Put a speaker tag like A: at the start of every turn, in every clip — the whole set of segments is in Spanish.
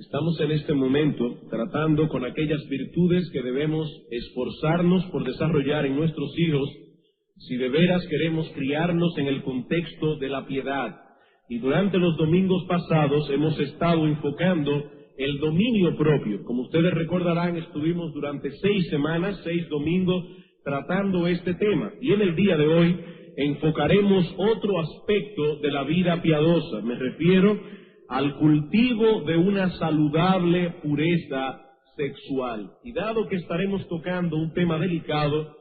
A: Estamos en este momento tratando con aquellas virtudes que debemos esforzarnos por desarrollar en nuestros hijos si de veras queremos criarnos en el contexto de la piedad. Y durante los domingos pasados hemos estado enfocando el dominio propio. Como ustedes recordarán, estuvimos durante 6 semanas, 6 domingos, tratando este tema. Y en el día de hoy enfocaremos otro aspecto de la vida piadosa. Me refiero al cultivo de una saludable pureza sexual. Y dado que estaremos tocando un tema delicado,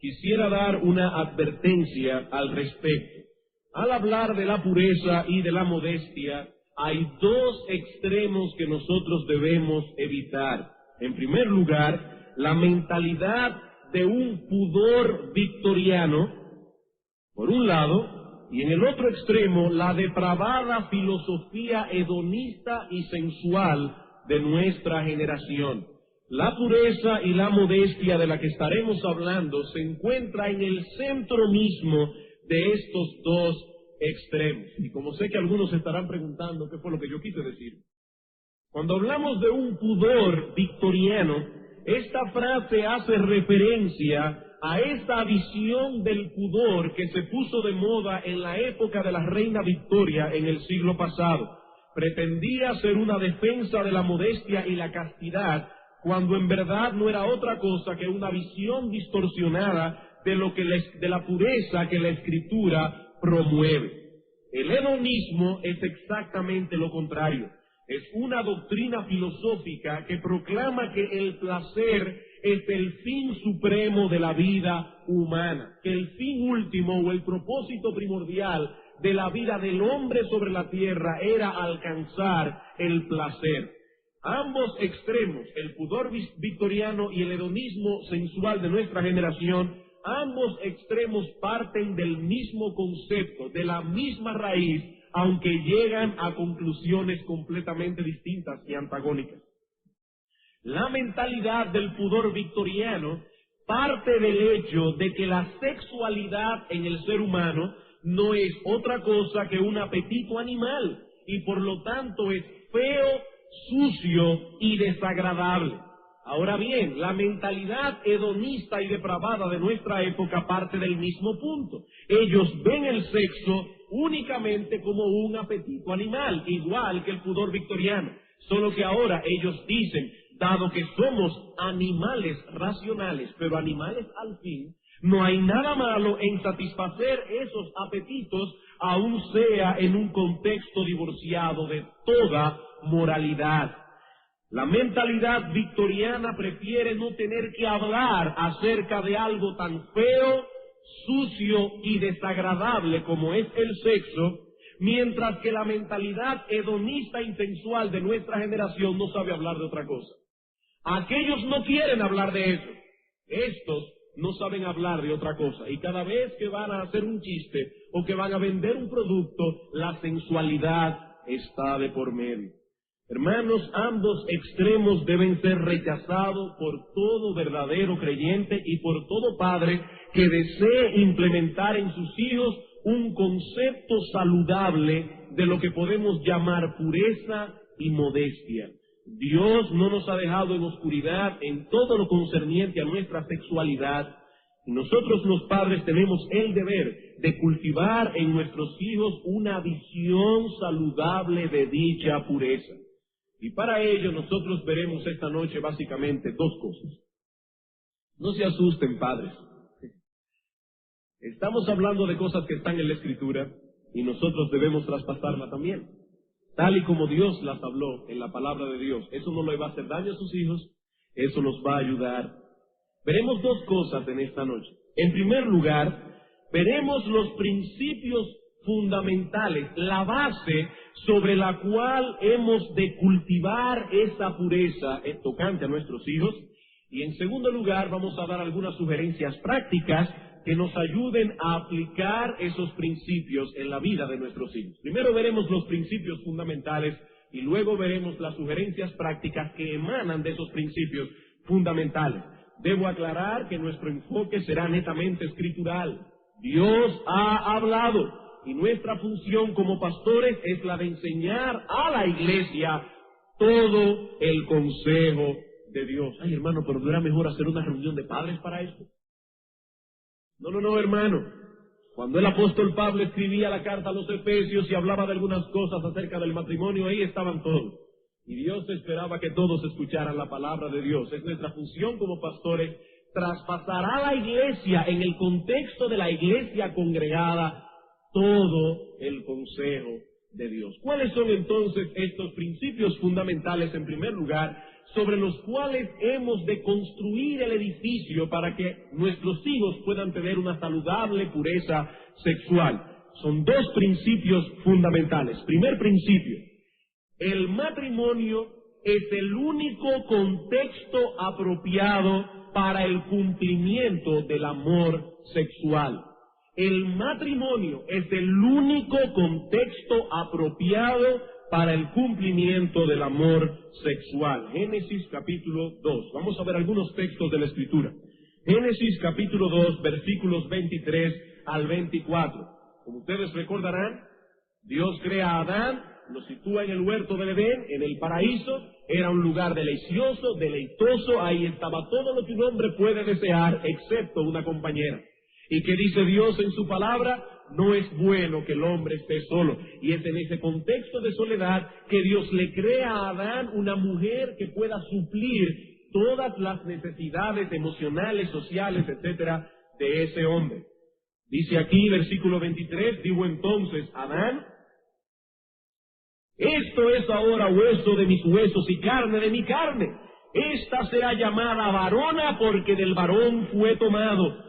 A: quisiera dar una advertencia al respecto. Al hablar de la pureza y de la modestia, hay 2 extremos que nosotros debemos evitar. En primer lugar, la mentalidad de un pudor victoriano, por un lado, y en el otro extremo, la depravada filosofía hedonista y sensual de nuestra generación. La pureza y la modestia de la que estaremos hablando se encuentra en el centro mismo de estos 2 extremos. Y como sé que algunos se estarán preguntando qué fue lo que yo quise decir, cuando hablamos de un pudor victoriano, esta frase hace referencia a esta visión del pudor que se puso de moda en la época de la reina Victoria en el siglo pasado. Pretendía ser una defensa de la modestia y la castidad, cuando en verdad no era otra cosa que una visión distorsionada de la pureza que la Escritura promueve. El hedonismo es exactamente lo contrario. Es una doctrina filosófica que proclama que el placer es el fin supremo de la vida humana, que el fin último o el propósito primordial de la vida del hombre sobre la tierra era alcanzar el placer. Ambos extremos, el pudor victoriano y el hedonismo sensual de nuestra generación, ambos extremos parten del mismo concepto, de la misma raíz, aunque llegan a conclusiones completamente distintas y antagónicas. La mentalidad del pudor victoriano parte del hecho de que la sexualidad en el ser humano no es otra cosa que un apetito animal y por lo tanto es feo, sucio y desagradable. Ahora bien, la mentalidad hedonista y depravada de nuestra época parte del mismo punto. Ellos ven el sexo únicamente como un apetito animal, igual que el pudor victoriano. Solo que ahora ellos dicen, dado que somos animales racionales, pero animales al fin, no hay nada malo en satisfacer esos apetitos, aun sea en un contexto divorciado de toda moralidad. La mentalidad victoriana prefiere no tener que hablar acerca de algo tan feo, sucio y desagradable como es el sexo, mientras que la mentalidad hedonista e sensual de nuestra generación no sabe hablar de otra cosa. Aquellos no quieren hablar de eso. Estos no saben hablar de otra cosa. Y cada vez que van a hacer un chiste o que van a vender un producto, la sensualidad está de por medio. Hermanos, ambos extremos deben ser rechazados por todo verdadero creyente y por todo padre que desee implementar en sus hijos un concepto saludable de lo que podemos llamar pureza y modestia. Dios no nos ha dejado en oscuridad en todo lo concerniente a nuestra sexualidad, y nosotros los padres tenemos el deber de cultivar en nuestros hijos una visión saludable de dicha pureza. Y para ello nosotros veremos esta noche básicamente 2 cosas. No se asusten, padres. Estamos hablando de cosas que están en la Escritura y nosotros debemos traspasarla también, tal y como Dios las habló en la palabra de Dios. Eso no le va a hacer daño a sus hijos, eso los va a ayudar. Veremos 2 cosas en esta noche. En primer lugar, veremos los principios fundamentales, la base sobre la cual hemos de cultivar esa pureza tocante a nuestros hijos. Y en segundo lugar, vamos a dar algunas sugerencias prácticas que nos ayuden a aplicar esos principios en la vida de nuestros hijos. Primero veremos los principios fundamentales y luego veremos las sugerencias prácticas que emanan de esos principios fundamentales. Debo aclarar que nuestro enfoque será netamente escritural. Dios ha hablado y nuestra función como pastores es la de enseñar a la iglesia todo el consejo de Dios. Ay, hermano, pero ¿no era mejor hacer una reunión de padres para esto? No, hermano. Cuando el apóstol Pablo escribía la carta a los Efesios y hablaba de algunas cosas acerca del matrimonio, ahí estaban todos. Y Dios esperaba que todos escucharan la palabra de Dios. Es nuestra función como pastores traspasar a la iglesia, en el contexto de la iglesia congregada, todo el consejo de Dios. ¿Cuáles son entonces estos principios fundamentales, en primer lugar, sobre los cuales hemos de construir el edificio para que nuestros hijos puedan tener una saludable pureza sexual? Son dos principios fundamentales. Primer principio: el matrimonio es el único contexto apropiado para el cumplimiento del amor sexual. El matrimonio es el único contexto apropiado para el cumplimiento del amor sexual. Génesis capítulo 2. Vamos a ver algunos textos de la Escritura. Génesis capítulo 2, versículos 23 al 24. Como ustedes recordarán, Dios crea a Adán, lo sitúa en el huerto del Edén, en el paraíso. Era un lugar delicioso, deleitoso, ahí estaba todo lo que un hombre puede desear, excepto una compañera. ¿Y qué dice Dios en su palabra? No es bueno que el hombre esté solo. Y es en ese contexto de soledad que Dios le crea a Adán una mujer que pueda suplir todas las necesidades emocionales, sociales, etcétera, de ese hombre. Dice aquí, versículo 23, dijo entonces Adán: esto es ahora hueso de mis huesos y carne de mi carne. Esta será llamada varona porque del varón fue tomada.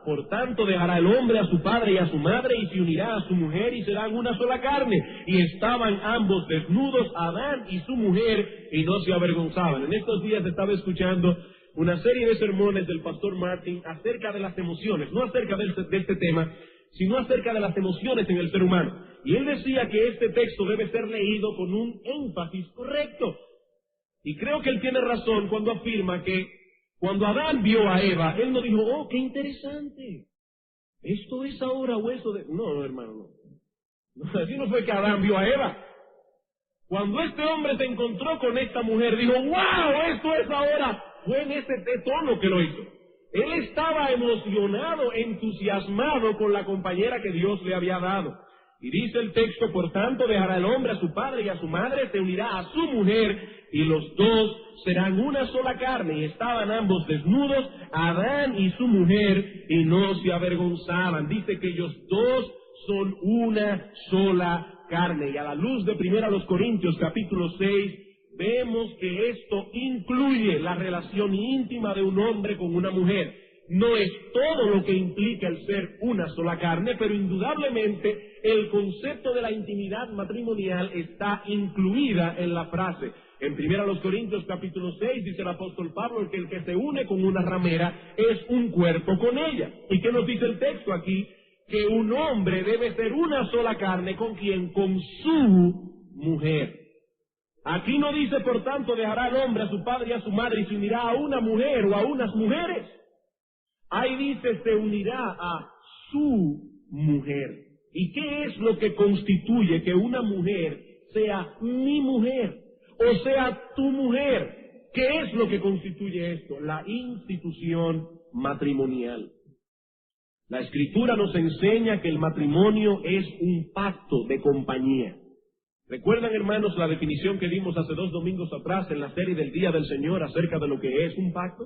A: Por tanto dejará el hombre a su padre y a su madre y se unirá a su mujer y serán una sola carne. Y estaban ambos desnudos, Adán y su mujer, y no se avergonzaban. En estos días estaba escuchando una serie de sermones del pastor Martin acerca de las emociones, no acerca de este tema, sino acerca de las emociones en el ser humano. Y él decía que este texto debe ser leído con un énfasis correcto. Y creo que él tiene razón cuando afirma que cuando Adán vio a Eva, él no dijo: oh, qué interesante, esto es ahora hueso de... No, hermano, no. Así no fue que Adán vio a Eva. Cuando este hombre se encontró con esta mujer, dijo: wow, esto es ahora. Fue en ese tono que lo hizo. Él estaba emocionado, entusiasmado con la compañera que Dios le había dado. Y dice el texto: por tanto dejará el hombre a su padre y a su madre, se unirá a su mujer, y los dos serán una sola carne. Y estaban ambos desnudos, Adán y su mujer, y no se avergonzaban. Dice que ellos dos son una sola carne. Y a la luz de 1 Corintios capítulo 6, vemos que esto incluye la relación íntima de un hombre con una mujer. No es todo lo que implica el ser una sola carne, pero indudablemente el concepto de la intimidad matrimonial está incluida en la frase. En 1 Corintios capítulo 6 dice el apóstol Pablo que el que se une con una ramera es un cuerpo con ella. ¿Y qué nos dice el texto aquí? Que un hombre debe ser una sola carne ¿con quién? Con su mujer. Aquí no dice, por tanto, dejará el hombre a su padre y a su madre y se unirá a una mujer o a unas mujeres. Ahí dice, se unirá a su mujer. ¿Y qué es lo que constituye que una mujer sea mi mujer o sea tu mujer? ¿Qué es lo que constituye esto? La institución matrimonial. La Escritura nos enseña que el matrimonio es un pacto de compañía. ¿Recuerdan, hermanos, la definición que dimos hace 2 domingos atrás en la serie del Día del Señor acerca de lo que es un pacto?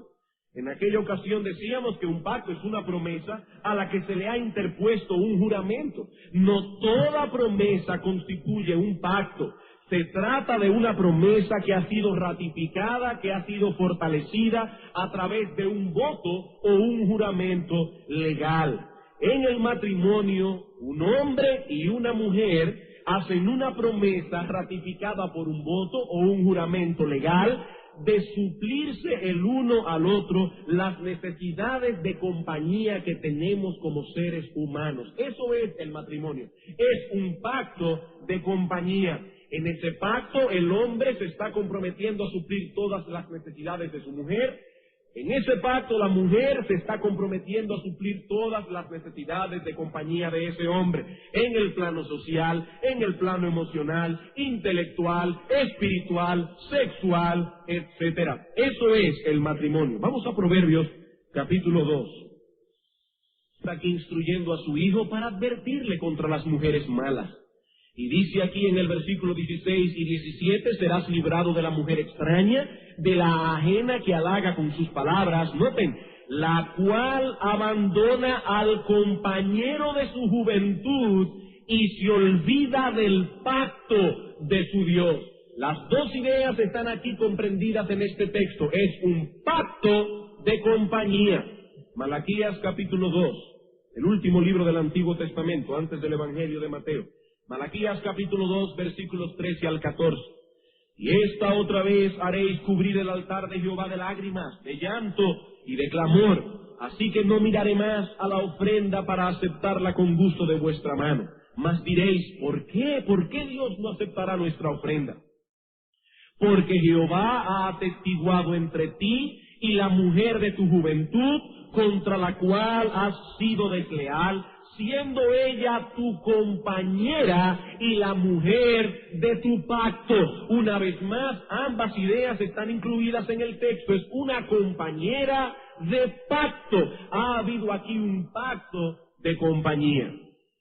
A: En aquella ocasión decíamos que un pacto es una promesa a la que se le ha interpuesto un juramento. No toda promesa constituye un pacto. Se trata de una promesa que ha sido ratificada, que ha sido fortalecida a través de un voto o un juramento legal. En el matrimonio, un hombre y una mujer hacen una promesa ratificada por un voto o un juramento legal de suplirse el uno al otro las necesidades de compañía que tenemos como seres humanos. Eso es el matrimonio. Es un pacto de compañía. En ese pacto el hombre se está comprometiendo a suplir todas las necesidades de su mujer En ese pacto la mujer se está comprometiendo a suplir todas las necesidades de compañía de ese hombre, en el plano social, en el plano emocional, intelectual, espiritual, sexual, etcétera. Eso es el matrimonio. Vamos a Proverbios capítulo 2. Está aquí instruyendo a su hijo para advertirle contra las mujeres malas. Y dice aquí en el versículo 16 y 17, serás librado de la mujer extraña, de la ajena que halaga con sus palabras. Noten, la cual abandona al compañero de su juventud y se olvida del pacto de su Dios. Las dos ideas están aquí comprendidas en este texto. Es un pacto de compañía. Malaquías capítulo 2, el último libro del Antiguo Testamento, antes del Evangelio de Mateo. Malaquías capítulo 2, versículos 13 al 14. Y esta otra vez haréis cubrir el altar de Jehová de lágrimas, de llanto y de clamor. Así que no miraré más a la ofrenda para aceptarla con gusto de vuestra mano. Mas diréis, ¿por qué? ¿Por qué Dios no aceptará nuestra ofrenda? Porque Jehová ha atestiguado entre ti y la mujer de tu juventud, contra la cual has sido desleal, siendo ella tu compañera y la mujer de tu pacto. Una vez más, ambas ideas están incluidas en el texto. Es una compañera de pacto. Ha habido aquí un pacto de compañía.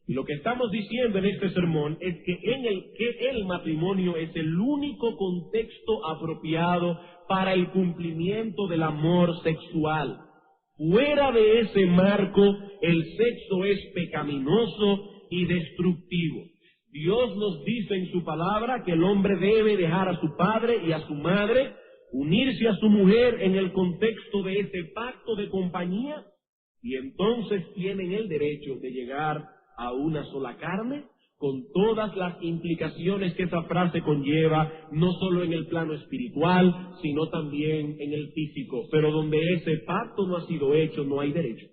A: Y lo que estamos diciendo en este sermón es que el matrimonio es el único contexto apropiado para el cumplimiento del amor sexual. Fuera de ese marco, el sexo es pecaminoso y destructivo. Dios nos dice en su palabra que el hombre debe dejar a su padre y a su madre, unirse a su mujer en el contexto de ese pacto de compañía, y entonces tienen el derecho de llegar a una sola carne, con todas las implicaciones que esa frase conlleva, no solo en el plano espiritual, sino también en el físico. Pero donde ese pacto no ha sido hecho, no hay derecho.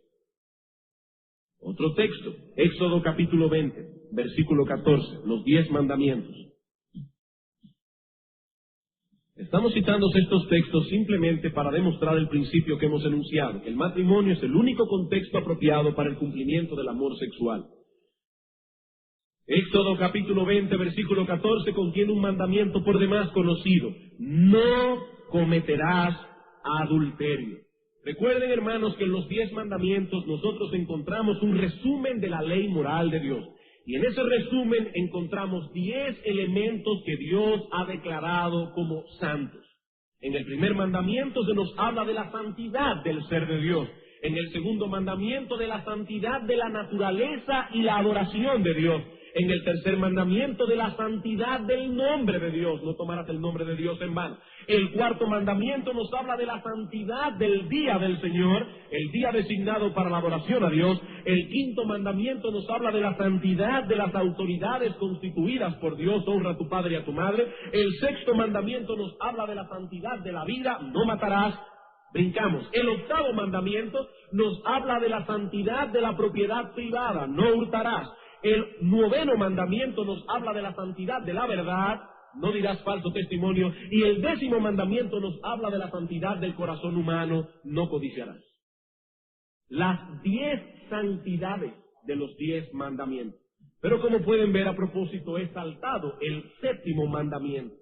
A: Otro texto, Éxodo capítulo 20, versículo 14, los 10 mandamientos. Estamos citando estos textos simplemente para demostrar el principio que hemos enunciado, que el matrimonio es el único contexto apropiado para el cumplimiento del amor sexual. Éxodo capítulo 20, versículo 14, contiene un mandamiento por demás conocido: no cometerás adulterio. Recuerden, hermanos, que en los 10 mandamientos nosotros encontramos un resumen de la ley moral de Dios. Y en ese resumen encontramos 10 elementos que Dios ha declarado como santos. En el primer mandamiento se nos habla de la santidad del ser de Dios. En el segundo mandamiento, de la santidad de la naturaleza y la adoración de Dios. En el tercer mandamiento, de la santidad del nombre de Dios, no tomarás el nombre de Dios en vano. El cuarto mandamiento nos habla de la santidad del día del Señor, el día designado para la adoración a Dios. El quinto mandamiento nos habla de la santidad de las autoridades constituidas por Dios, honra a tu padre y a tu madre. El sexto mandamiento nos habla de la santidad de la vida, no matarás. Brincamos. El octavo mandamiento nos habla de la santidad de la propiedad privada, no hurtarás. El noveno mandamiento nos habla de la santidad de la verdad, no dirás falso testimonio. Y el 10º mandamiento nos habla de la santidad del corazón humano, no codiciarás. Las 10 santidades de los 10 mandamientos. Pero como pueden ver, a propósito, he saltado el 7º mandamiento.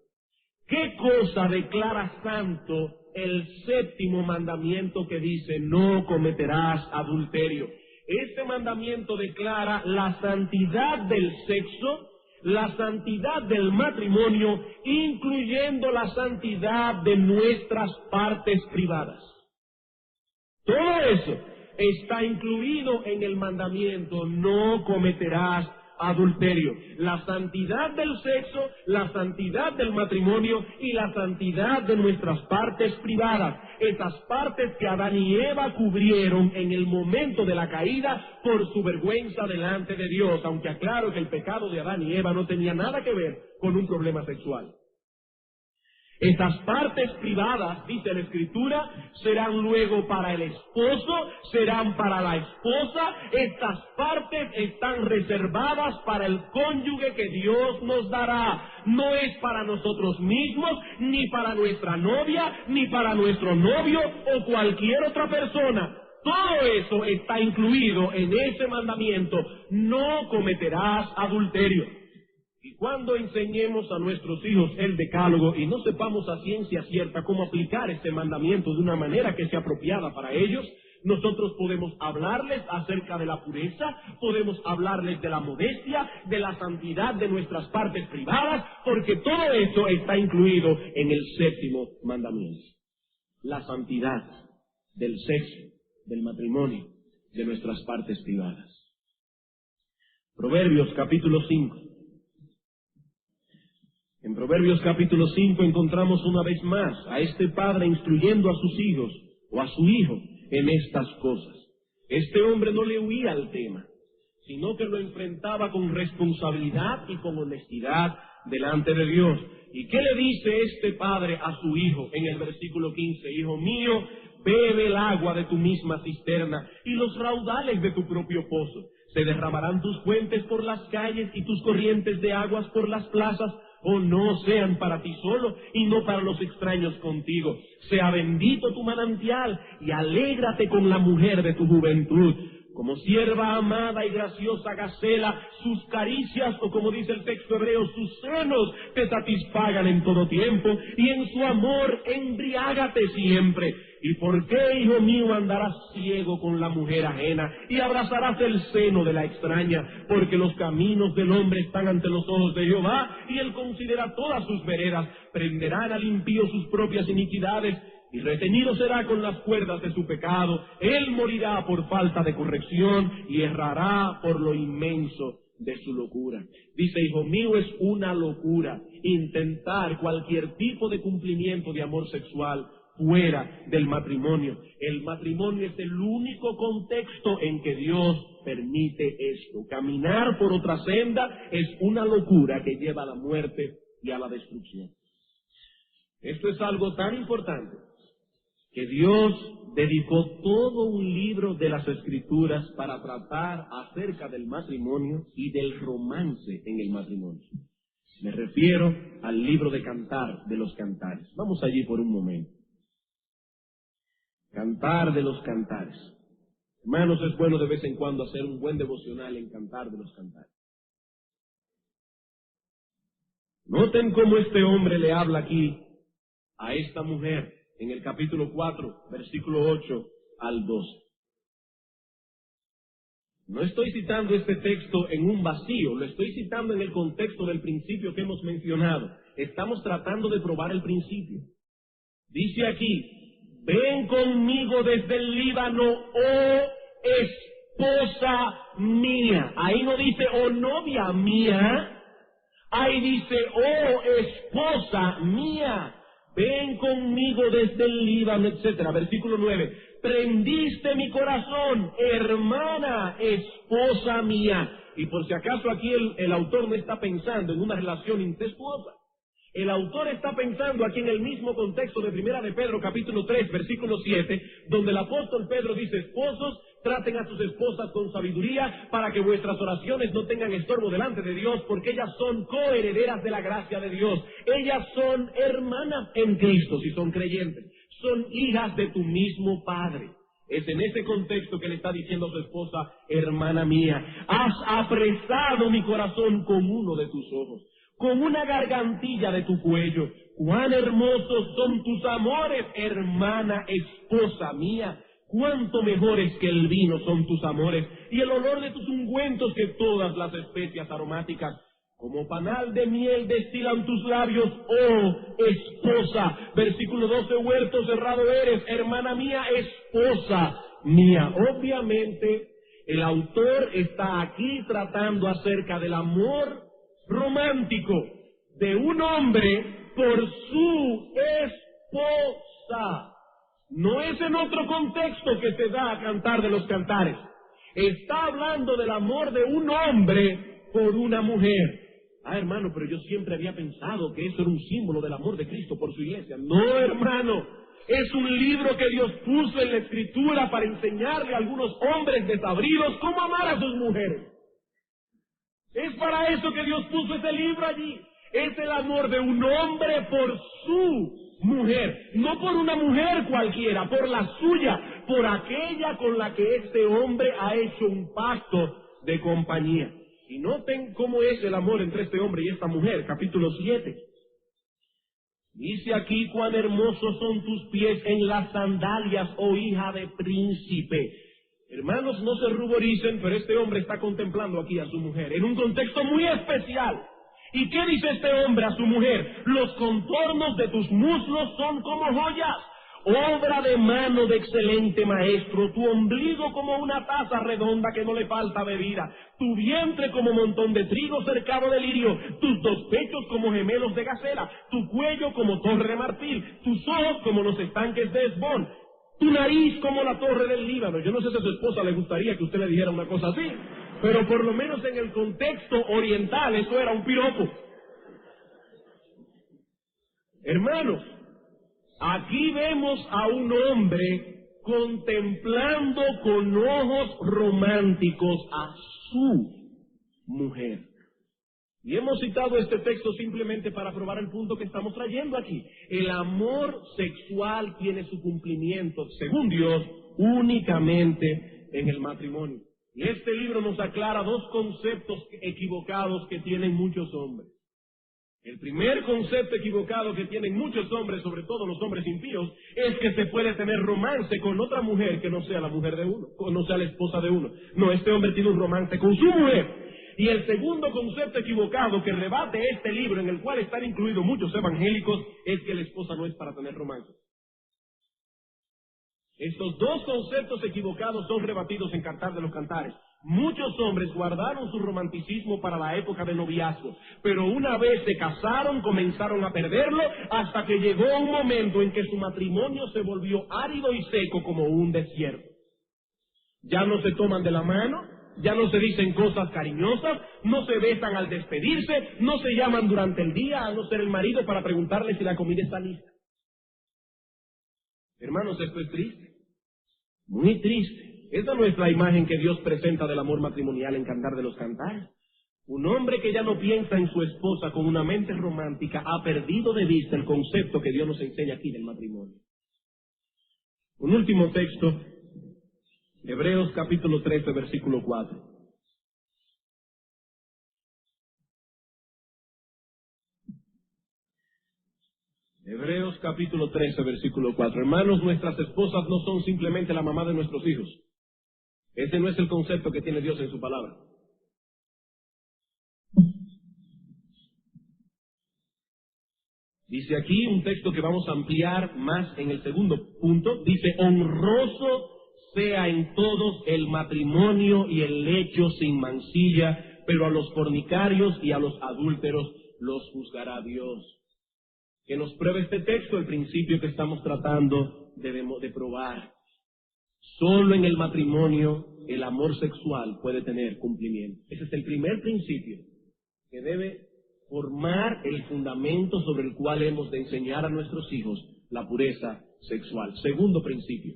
A: ¿Qué cosa declara santo el 7º mandamiento que dice no cometerás adulterio? Este mandamiento declara la santidad del sexo, la santidad del matrimonio, incluyendo la santidad de nuestras partes privadas. Todo eso está incluido en el mandamiento, no cometerás adulterio. La santidad del sexo, la santidad del matrimonio y la santidad de nuestras partes privadas. Esas partes que Adán y Eva cubrieron en el momento de la caída por su vergüenza delante de Dios, aunque aclaro que el pecado de Adán y Eva no tenía nada que ver con un problema sexual. Esas partes privadas, dice la Escritura, serán luego para el esposo, serán para la esposa. Estas partes están reservadas para el cónyuge que Dios nos dará. No es para nosotros mismos, ni para nuestra novia, ni para nuestro novio o cualquier otra persona. Todo eso está incluido en ese mandamiento: no cometerás adulterio. Y cuando enseñemos a nuestros hijos el decálogo y no sepamos a ciencia cierta cómo aplicar este mandamiento de una manera que sea apropiada para ellos, nosotros podemos hablarles acerca de la pureza, podemos hablarles de la modestia, de la santidad de nuestras partes privadas, porque todo eso está incluido en el séptimo mandamiento. La santidad del sexo, del matrimonio, de nuestras partes privadas. Proverbios capítulo 5. En Proverbios capítulo 5 encontramos una vez más a este padre instruyendo a sus hijos o a su hijo en estas cosas. Este hombre no le huía al tema, sino que lo enfrentaba con responsabilidad y con honestidad delante de Dios. ¿Y qué le dice este padre a su hijo en el versículo 15? Hijo mío, bebe el agua de tu misma cisterna y los raudales de tu propio pozo. Se derramarán tus fuentes por las calles y tus corrientes de aguas por las plazas. O no sean para ti solo y no para los extraños contigo. Sea bendito tu manantial y alégrate con la mujer de tu juventud. Como sierva amada y graciosa gacela, sus caricias, o como dice el texto hebreo, sus senos te satisfagan en todo tiempo, y en su amor embriágate siempre. ¿Y por qué, hijo mío, andarás ciego con la mujer ajena y abrazarás el seno de la extraña? Porque los caminos del hombre están ante los ojos de Jehová, y él considera todas sus veredas. Prenderán al impío sus propias iniquidades, y retenido será con las cuerdas de su pecado. Él morirá por falta de corrección y errará por lo inmenso de su locura. Dice, hijo mío, es una locura intentar cualquier tipo de cumplimiento de amor sexual fuera del matrimonio. El matrimonio es el único contexto en que Dios permite esto. Caminar por otra senda es una locura que lleva a la muerte y a la destrucción. Esto es algo tan importante que Dios dedicó todo un libro de las Escrituras para tratar acerca del matrimonio y del romance en el matrimonio. Me refiero al libro de Cantar de los Cantares. Vamos allí por un momento. Cantar de los Cantares. Hermanos, es bueno de vez en cuando hacer un buen devocional en Cantar de los Cantares. Noten cómo este hombre le habla aquí a esta mujer en el capítulo 4, versículo 8 al 12. No estoy citando este texto en un vacío, lo estoy citando en el contexto del principio que hemos mencionado. Estamos tratando de probar el principio. Dice aquí, ven conmigo desde el Líbano, oh esposa mía. Ahí no dice, oh novia mía. Ahí dice, oh esposa mía. Ven conmigo desde el Líbano, etc. Versículo 9. Prendiste mi corazón, hermana, esposa mía. Y por si acaso aquí el autor no está pensando en una relación incestuosa. El autor está pensando aquí en el mismo contexto de Primera de Pedro, capítulo 3, versículo 7, donde el apóstol Pedro dice, esposos, traten a sus esposas con sabiduría para que vuestras oraciones no tengan estorbo delante de Dios, porque ellas son coherederas de la gracia de Dios. Ellas son hermanas en Cristo, si son creyentes. Son hijas de tu mismo Padre. Es en ese contexto que le está diciendo a su esposa, hermana mía, has apresado mi corazón con uno de tus ojos, con una gargantilla de tu cuello. Cuán hermosos son tus amores, hermana, esposa mía. Cuánto mejores que el vino son tus amores, y el olor de tus ungüentos que todas las especias aromáticas. Como panal de miel destilan tus labios, oh esposa. Versículo 12, huerto cerrado eres, hermana mía, esposa mía. Obviamente, el autor está aquí tratando acerca del amor romántico de un hombre por su esposa. No es en otro contexto que se da a Cantar de los Cantares. Está hablando del amor de un hombre por una mujer. Ah, hermano, pero yo siempre había pensado que eso era un símbolo del amor de Cristo por su iglesia. No, hermano, es un libro que Dios puso en la Escritura para enseñarle a algunos hombres desabridos cómo amar a sus mujeres. Es para eso que Dios puso ese libro allí. Es el amor de un hombre por su mujer, no por una mujer cualquiera, por la suya, por aquella con la que este hombre ha hecho un pacto de compañía. Y noten cómo es el amor entre este hombre y esta mujer, capítulo 7. Dice aquí: cuán hermosos son tus pies en las sandalias, oh hija de príncipe. Hermanos, no se ruboricen, pero este hombre está contemplando aquí a su mujer en un contexto muy especial. ¿Y qué dice este hombre a su mujer? Los contornos de tus muslos son como joyas, obra de mano de excelente maestro, tu ombligo como una taza redonda que no le falta bebida, tu vientre como montón de trigo cercado de lirio, tus dos pechos como gemelos de gacela, tu cuello como torre de marfil, tus ojos como los estanques de Hesbón, tu nariz como la torre del Líbano. Yo no sé si a su esposa le gustaría que usted le dijera una cosa así, pero por lo menos en el contexto oriental eso era un piropo. Hermanos, aquí vemos a un hombre contemplando con ojos románticos a su mujer. Y hemos citado este texto simplemente para probar el punto que estamos trayendo aquí. El amor sexual tiene su cumplimiento, según Dios, únicamente en el matrimonio. Y este libro nos aclara dos conceptos equivocados que tienen muchos hombres. El primer concepto equivocado que tienen muchos hombres, sobre todo los hombres impíos, es que se puede tener romance con otra mujer que no sea la mujer de uno, o no sea la esposa de uno. No, este hombre tiene un romance con su mujer. Y el segundo concepto equivocado que rebate este libro, en el cual están incluidos muchos evangélicos, es que la esposa no es para tener romance. Estos dos conceptos equivocados son rebatidos en Cantar de los Cantares. Muchos hombres guardaron su romanticismo para la época de noviazgo, pero una vez se casaron comenzaron a perderlo hasta que llegó un momento en que su matrimonio se volvió árido y seco como un desierto. Ya no se toman de la mano, ya no se dicen cosas cariñosas, no se besan al despedirse, no se llaman durante el día a no ser el marido para preguntarle si la comida está lista. Hermanos, esto es triste, muy triste. Esa no es la imagen que Dios presenta del amor matrimonial en Cantar de los Cantares. Un hombre que ya no piensa en su esposa con una mente romántica ha perdido de vista el concepto que Dios nos enseña aquí del matrimonio. Un último texto, Hebreos capítulo 13, versículo 4. Hebreos capítulo 13, versículo 4. Hermanos, nuestras esposas no son simplemente la mamá de nuestros hijos. Ese no es el concepto que tiene Dios en su palabra. Dice aquí un texto que vamos a ampliar más en el segundo punto. Dice: honroso sea en todos el matrimonio y el lecho sin mancilla, pero a los fornicarios y a los adúlteros los juzgará Dios. Que nos pruebe este texto el principio que estamos tratando de probar. Solo en el matrimonio el amor sexual puede tener cumplimiento. Ese es el primer principio que debe formar el fundamento sobre el cual hemos de enseñar a nuestros hijos la pureza sexual. Segundo principio.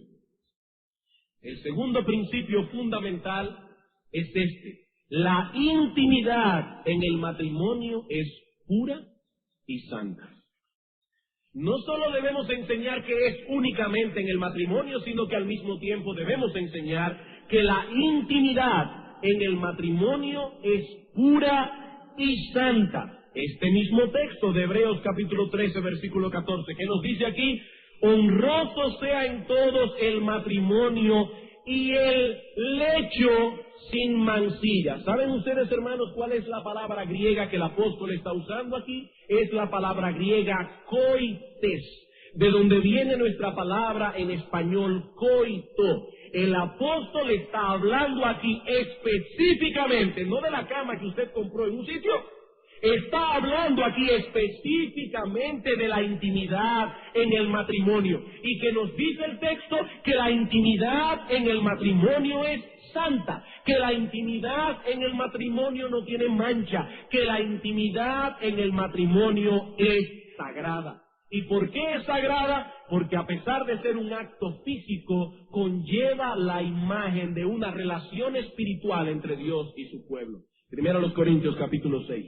A: El segundo principio fundamental es este: la intimidad en el matrimonio es pura y santa. No solo debemos enseñar que es únicamente en el matrimonio, sino que al mismo tiempo debemos enseñar que la intimidad en el matrimonio es pura y santa. Este mismo texto de Hebreos capítulo 13, versículo 14, que nos dice aquí: honroso sea en todos el matrimonio y el lecho sin mancilla. ¿Saben ustedes, hermanos, cuál es la palabra griega que el apóstol está usando aquí? Es la palabra griega coites, de donde viene nuestra palabra en español coito. El apóstol está hablando aquí específicamente, no de la cama que usted compró en un sitio, Está hablando aquí específicamente de la intimidad en el matrimonio. Y que nos dice el texto que la intimidad en el matrimonio es santa, que la intimidad en el matrimonio no tiene mancha, que la intimidad en el matrimonio es sagrada. ¿Y por qué es sagrada? Porque a pesar de ser un acto físico, conlleva la imagen de una relación espiritual entre Dios y su pueblo. Primero a los Corintios capítulo 6.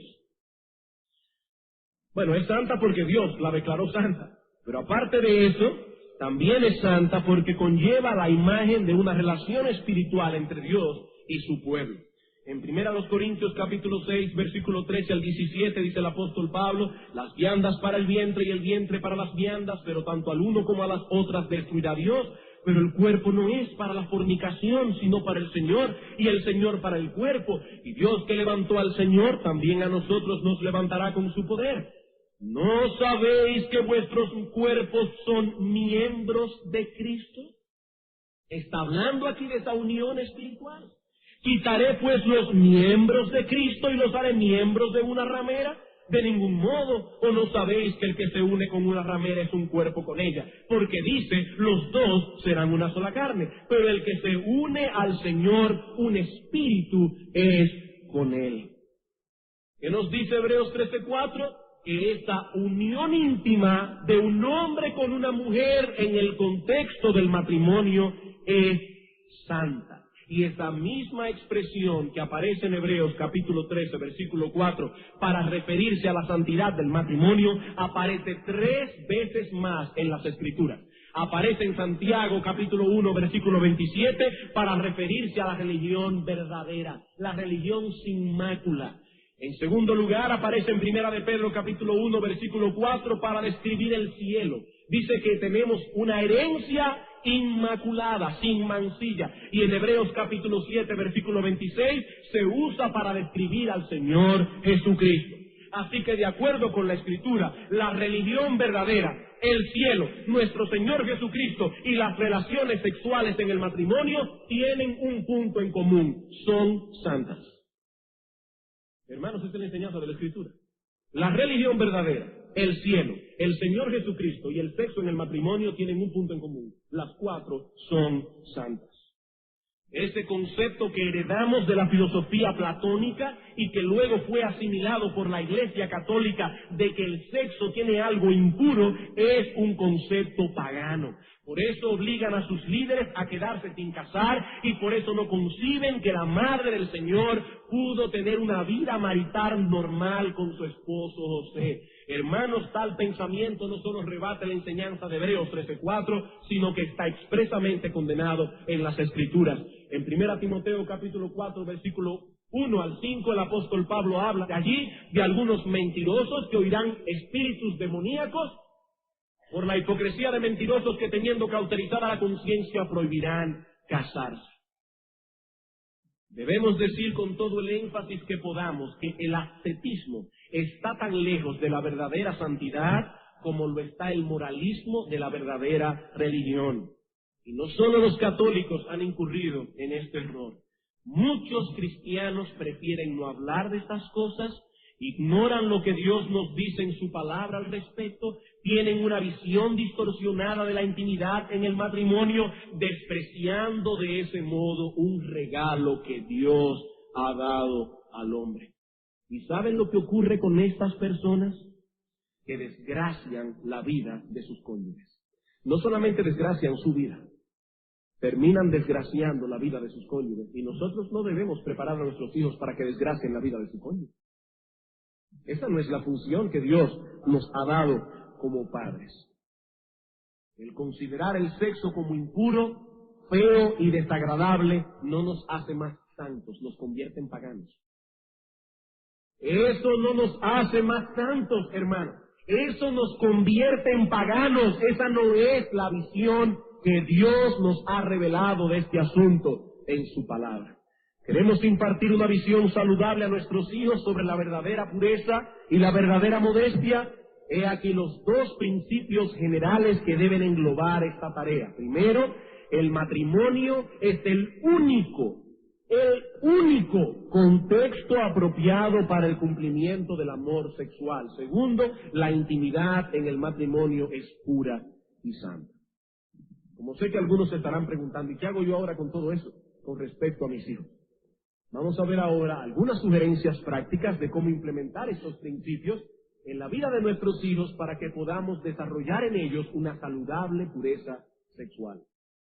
A: Bueno, es santa porque Dios la declaró santa, pero aparte de eso, también es santa porque conlleva la imagen de una relación espiritual entre Dios y su pueblo. En 1 Corintios capítulo 6, versículo 13 al 17, dice el apóstol Pablo: las viandas para el vientre y el vientre para las viandas, pero tanto al uno como a las otras destruirá Dios. Pero el cuerpo no es para la fornicación, sino para el Señor, y el Señor para el cuerpo. Y Dios, que levantó al Señor, también a nosotros nos levantará con su poder. ¿No sabéis que vuestros cuerpos son miembros de Cristo? Está hablando aquí de esa unión espiritual. ¿Quitaré pues los miembros de Cristo y los haré miembros de una ramera? De ningún modo. ¿O no sabéis que el que se une con una ramera es un cuerpo con ella? Porque dice, los dos serán una sola carne. Pero el que se une al Señor, un espíritu es con él. ¿Qué nos dice Hebreos 13:4? Que esta unión íntima de un hombre con una mujer en el contexto del matrimonio es santa. Y esa misma expresión que aparece en Hebreos capítulo 13, versículo 4, para referirse a la santidad del matrimonio, aparece 3 veces más en las Escrituras. Aparece en Santiago capítulo 1, versículo 27, para referirse a la religión verdadera, la religión sin mácula. En segundo lugar, aparece en Primera de Pedro capítulo 1, versículo 4, para describir el cielo. Dice que tenemos una herencia inmaculada, sin mancilla. Y en Hebreos capítulo 7, versículo 26, se usa para describir al Señor Jesucristo. Así que de acuerdo con la Escritura, la religión verdadera, el cielo, nuestro Señor Jesucristo y las relaciones sexuales en el matrimonio tienen un punto en común: son santas. Hermanos, esta es la enseñanza de la Escritura. La religión verdadera, el cielo, el Señor Jesucristo y el sexo en el matrimonio tienen un punto en común: las 4 son santas. Ese concepto que heredamos de la filosofía platónica y que luego fue asimilado por la Iglesia Católica de que el sexo tiene algo impuro, es un concepto pagano. Por eso obligan a sus líderes a quedarse sin casar y por eso no conciben que la Madre del Señor pudo tener una vida marital normal con su esposo José. Hermanos, tal pensamiento no solo rebate la enseñanza de Hebreos 13:4, sino que está expresamente condenado en las Escrituras. En 1 Timoteo capítulo 4, versículo 1 al 5, el apóstol Pablo habla de allí de algunos mentirosos que oirán espíritus demoníacos por la hipocresía de mentirosos que, teniendo cauterizada la conciencia, prohibirán casarse. Debemos decir con todo el énfasis que podamos que el ascetismo está tan lejos de la verdadera santidad como lo está el moralismo de la verdadera religión. Y no solo los católicos han incurrido en este error. Muchos cristianos prefieren no hablar de estas cosas, ignoran lo que Dios nos dice en su palabra al respecto, tienen una visión distorsionada de la intimidad en el matrimonio, despreciando de ese modo un regalo que Dios ha dado al hombre. ¿Y saben lo que ocurre con estas personas? Que desgracian la vida de sus cónyuges. No solamente desgracian su vida, terminan desgraciando la vida de sus cónyuges. Y nosotros no debemos preparar a nuestros hijos para que desgracien la vida de su cónyuge. Esa no es la función que Dios nos ha dado como padres. El considerar el sexo como impuro, feo y desagradable no nos hace más santos, nos convierte en paganos. Eso no nos hace más santos, hermanos. Eso nos convierte en paganos. Esa no es la visión que Dios nos ha revelado de este asunto en su palabra. Queremos impartir una visión saludable a nuestros hijos sobre la verdadera pureza y la verdadera modestia. He aquí los 2 principios generales que deben englobar esta tarea. Primero, el matrimonio es el único el único contexto apropiado para el cumplimiento del amor sexual. Segundo, la intimidad en el matrimonio es pura y santa. Como sé que algunos se estarán preguntando, ¿y qué hago yo ahora con todo eso con respecto a mis hijos? Vamos a ver ahora algunas sugerencias prácticas de cómo implementar estos principios en la vida de nuestros hijos para que podamos desarrollar en ellos una saludable pureza sexual.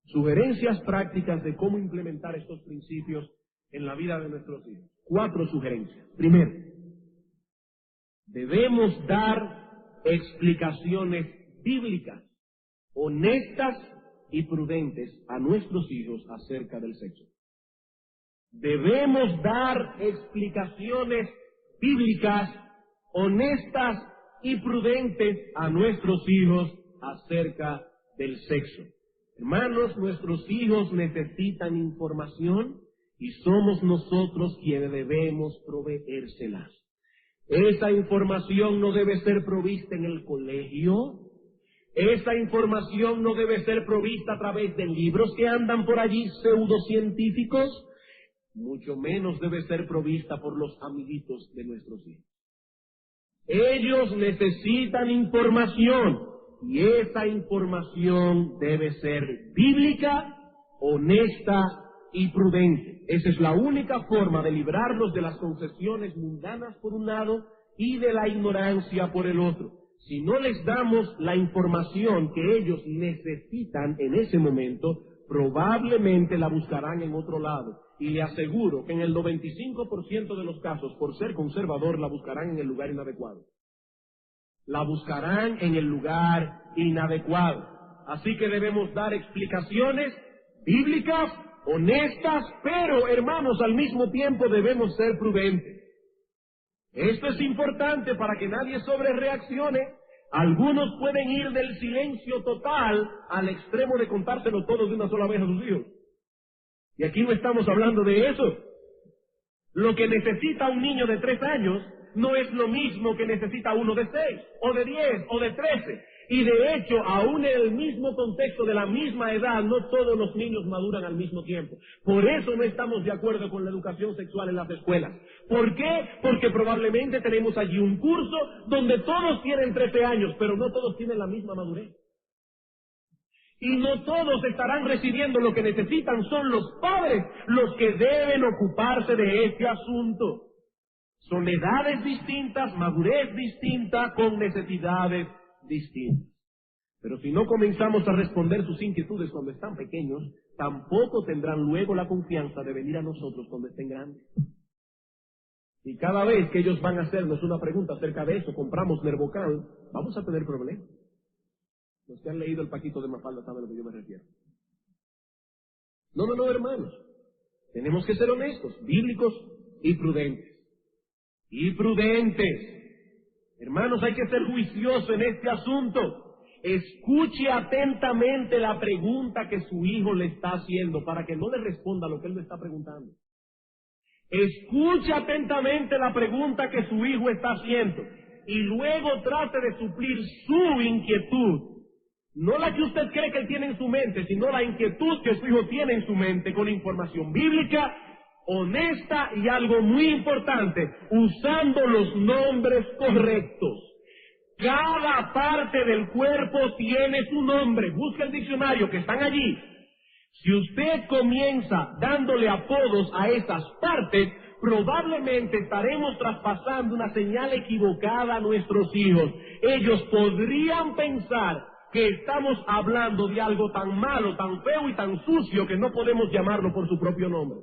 A: Sugerencias prácticas de cómo implementar estos principios en la vida de nuestros hijos. 4 sugerencias. Primero, debemos dar explicaciones bíblicas, honestas y prudentes a nuestros hijos acerca del sexo. Debemos dar explicaciones bíblicas, honestas y prudentes a nuestros hijos acerca del sexo. Hermanos, nuestros hijos necesitan información y somos nosotros quienes debemos proveérselas. Esa información no debe ser provista en el colegio. Esa información no debe ser provista a través de libros que andan por allí pseudocientíficos. Mucho menos debe ser provista por los amiguitos de nuestros hijos. Ellos necesitan información y esa información debe ser bíblica, honesta y prudente. Esa es la única forma de librarnos de las concesiones mundanas por un lado y de la ignorancia por el otro. Si no les damos la información que ellos necesitan en ese momento, probablemente la buscarán en otro lado. Y le aseguro que en el 95% de los casos, por ser conservador, la buscarán en el lugar inadecuado. La buscarán en el lugar inadecuado. Así que debemos dar explicaciones bíblicas, honestas, pero, hermanos, al mismo tiempo debemos ser prudentes. Esto es importante para que nadie sobrereaccione. Algunos pueden ir del silencio total al extremo de contárselo todo de una sola vez a sus hijos. Y aquí no estamos hablando de eso. Lo que necesita un niño de 3 años no es lo mismo que necesita uno de 6, o de 10, o de 13. Y de hecho, aún en el mismo contexto de la misma edad, no todos los niños maduran al mismo tiempo. Por eso no estamos de acuerdo con la educación sexual en las escuelas. ¿Por qué? Porque probablemente tenemos allí un curso donde todos tienen 13 años, pero no todos tienen la misma madurez. Y no todos estarán recibiendo lo que necesitan, son los padres los que deben ocuparse de este asunto. Son edades distintas, madurez distinta, con necesidades distintas. Pero si no comenzamos a responder sus inquietudes cuando están pequeños, tampoco tendrán luego la confianza de venir a nosotros cuando estén grandes. Y cada vez que ellos van a hacernos una pregunta acerca de eso, compramos Nervocal, vamos a tener problemas. Los que han leído el Paquito de Mafalda saben a lo que yo me refiero. No, hermanos. Tenemos que ser honestos, bíblicos y prudentes. Y prudentes. Hermanos, hay que ser juiciosos en este asunto. Escuche atentamente la pregunta que su hijo le está haciendo para que no le responda lo que él le está preguntando. Escuche atentamente la pregunta que su hijo está haciendo y luego trate de suplir su inquietud. No la que usted cree que él tiene en su mente, sino la inquietud que su hijo tiene en su mente con información bíblica, honesta y algo muy importante, usando los nombres correctos. Cada parte del cuerpo tiene su nombre. Busca el diccionario que están allí. Si usted comienza dándole apodos a esas partes, probablemente estaremos traspasando una señal equivocada a nuestros hijos. Ellos podrían pensar que estamos hablando de algo tan malo, tan feo y tan sucio que no podemos llamarlo por su propio nombre.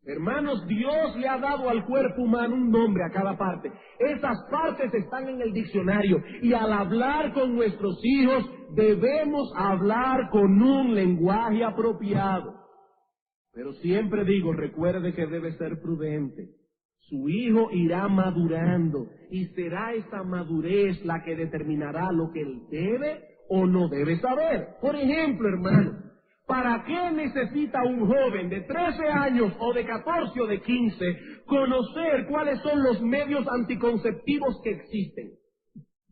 A: Hermanos, Dios le ha dado al cuerpo humano un nombre a cada parte. Esas partes están en el diccionario y al hablar con nuestros hijos debemos hablar con un lenguaje apropiado. Pero siempre digo, recuerde que debe ser prudente. Su hijo irá madurando y será esa madurez la que determinará lo que él debe o no debe saber. Por ejemplo, hermano, ¿para qué necesita un joven de 13 años o de 14 o de 15 conocer cuáles son los medios anticonceptivos que existen?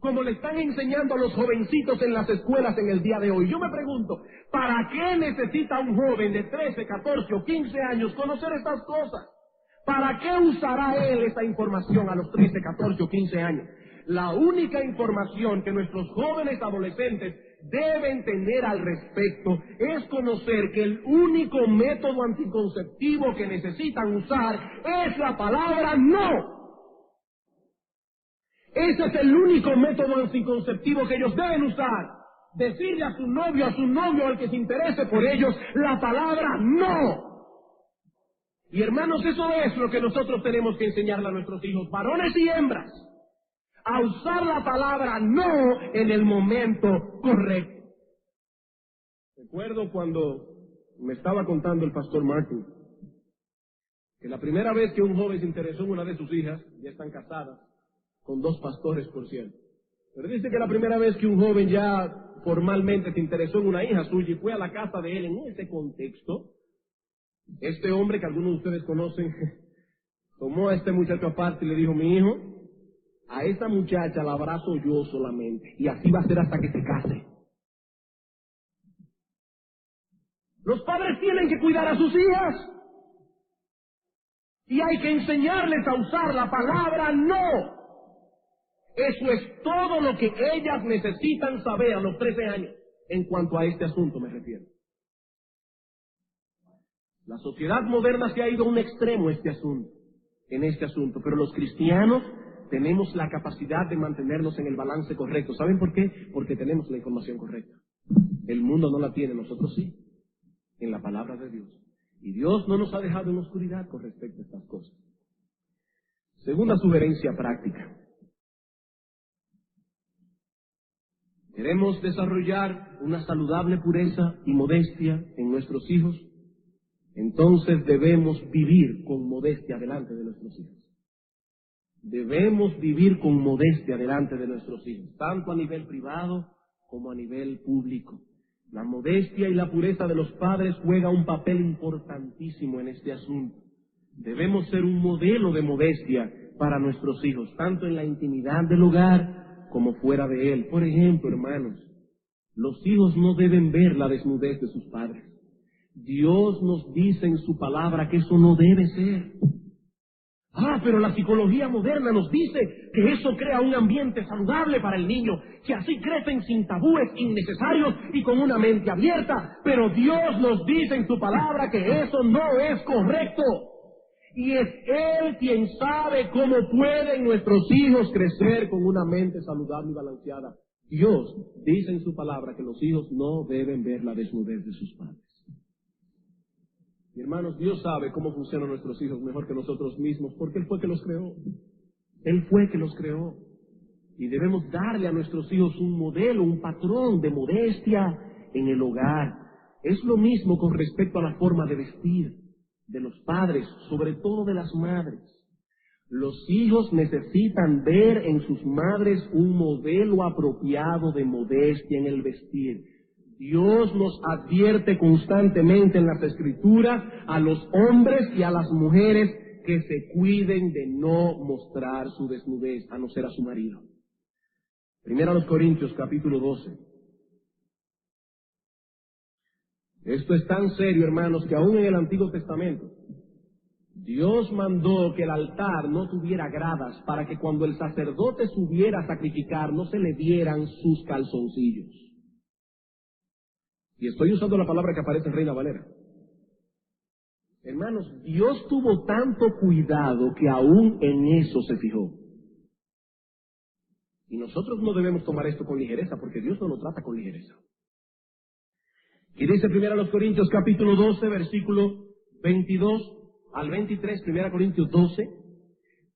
B: como le están enseñando a los jovencitos en las escuelas en el día de hoy. Yo me pregunto, ¿para qué necesita un joven de 13, 14 o 15 años conocer estas cosas? ¿Para qué usará él esta información a los 13, 14 o 15 años? La única información que nuestros jóvenes adolescentes deben tener al respecto es conocer que el único método anticonceptivo que necesitan usar es la palabra no. Ese es el único método anticonceptivo que ellos deben usar. Decirle a su novio, al que se interese por ellos, la palabra no. Y hermanos, eso es lo que nosotros tenemos que enseñarle a nuestros hijos, varones y hembras, a usar la palabra no en el momento correcto.
A: Recuerdo cuando me estaba contando el pastor Martin que la primera vez que un joven se interesó en una de sus hijas, ya están casadas, con 2 pastores, por cierto. Pero dice que la primera vez que un joven ya formalmente se interesó en una hija suya y fue a la casa de él en ese contexto, este hombre que algunos de ustedes conocen, tomó a este muchacho aparte y le dijo: mi hijo, a esta muchacha la abrazo yo solamente, y así va a ser hasta que se case. Los padres tienen que cuidar a sus hijas, y hay que enseñarles a usar la palabra no. Eso es todo lo que ellas necesitan saber a los 13 años, en cuanto a este asunto me refiero. La sociedad moderna se ha ido a un extremo en este asunto, pero los cristianos tenemos la capacidad de mantenernos en el balance correcto. ¿Saben por qué? Porque tenemos la información correcta. El mundo no la tiene, nosotros sí, en la palabra de Dios. Y Dios no nos ha dejado en oscuridad con respecto a estas cosas. Segunda sugerencia práctica. ¿Queremos desarrollar una saludable pureza y modestia en nuestros hijos? Entonces debemos vivir con modestia delante de nuestros hijos. Debemos vivir con modestia delante de nuestros hijos, tanto a nivel privado como a nivel público. La modestia y la pureza de los padres juega un papel importantísimo en este asunto. Debemos ser un modelo de modestia para nuestros hijos, tanto en la intimidad del hogar como fuera de él. Por ejemplo, hermanos, los hijos no deben ver la desnudez de sus padres. Dios nos dice en su palabra que eso no debe ser. Pero la psicología moderna nos dice que eso crea un ambiente saludable para el niño, que así crecen sin tabúes innecesarios y con una mente abierta. Pero Dios nos dice en su palabra que eso no es correcto. Y es Él quien sabe cómo pueden nuestros hijos crecer con una mente saludable y balanceada. Dios dice en su palabra que los hijos no deben ver la desnudez de sus padres. Y hermanos, Dios sabe cómo funcionan nuestros hijos mejor que nosotros mismos, porque Él fue que los creó. Él fue que los creó. Y debemos darle a nuestros hijos un modelo, un patrón de modestia en el hogar. Es lo mismo con respecto a la forma de vestir de los padres, sobre todo de las madres. Los hijos necesitan ver en sus madres un modelo apropiado de modestia en el vestir. Dios nos advierte constantemente en las Escrituras a los hombres y a las mujeres que se cuiden de no mostrar su desnudez, a no ser a su marido. Primero a los Corintios, capítulo 12. Esto es tan serio, hermanos, que aún en el Antiguo Testamento, Dios mandó que el altar no tuviera gradas para que cuando el sacerdote subiera a sacrificar no se le vieran sus calzoncillos. Y estoy usando la palabra que aparece en Reina Valera. Hermanos, Dios tuvo tanto cuidado que aún en eso se fijó. Y nosotros no debemos tomar esto con ligereza, porque Dios no lo trata con ligereza. Y dice 1 Corintios capítulo 12, versículo 22 al 23, 1 Corintios 12,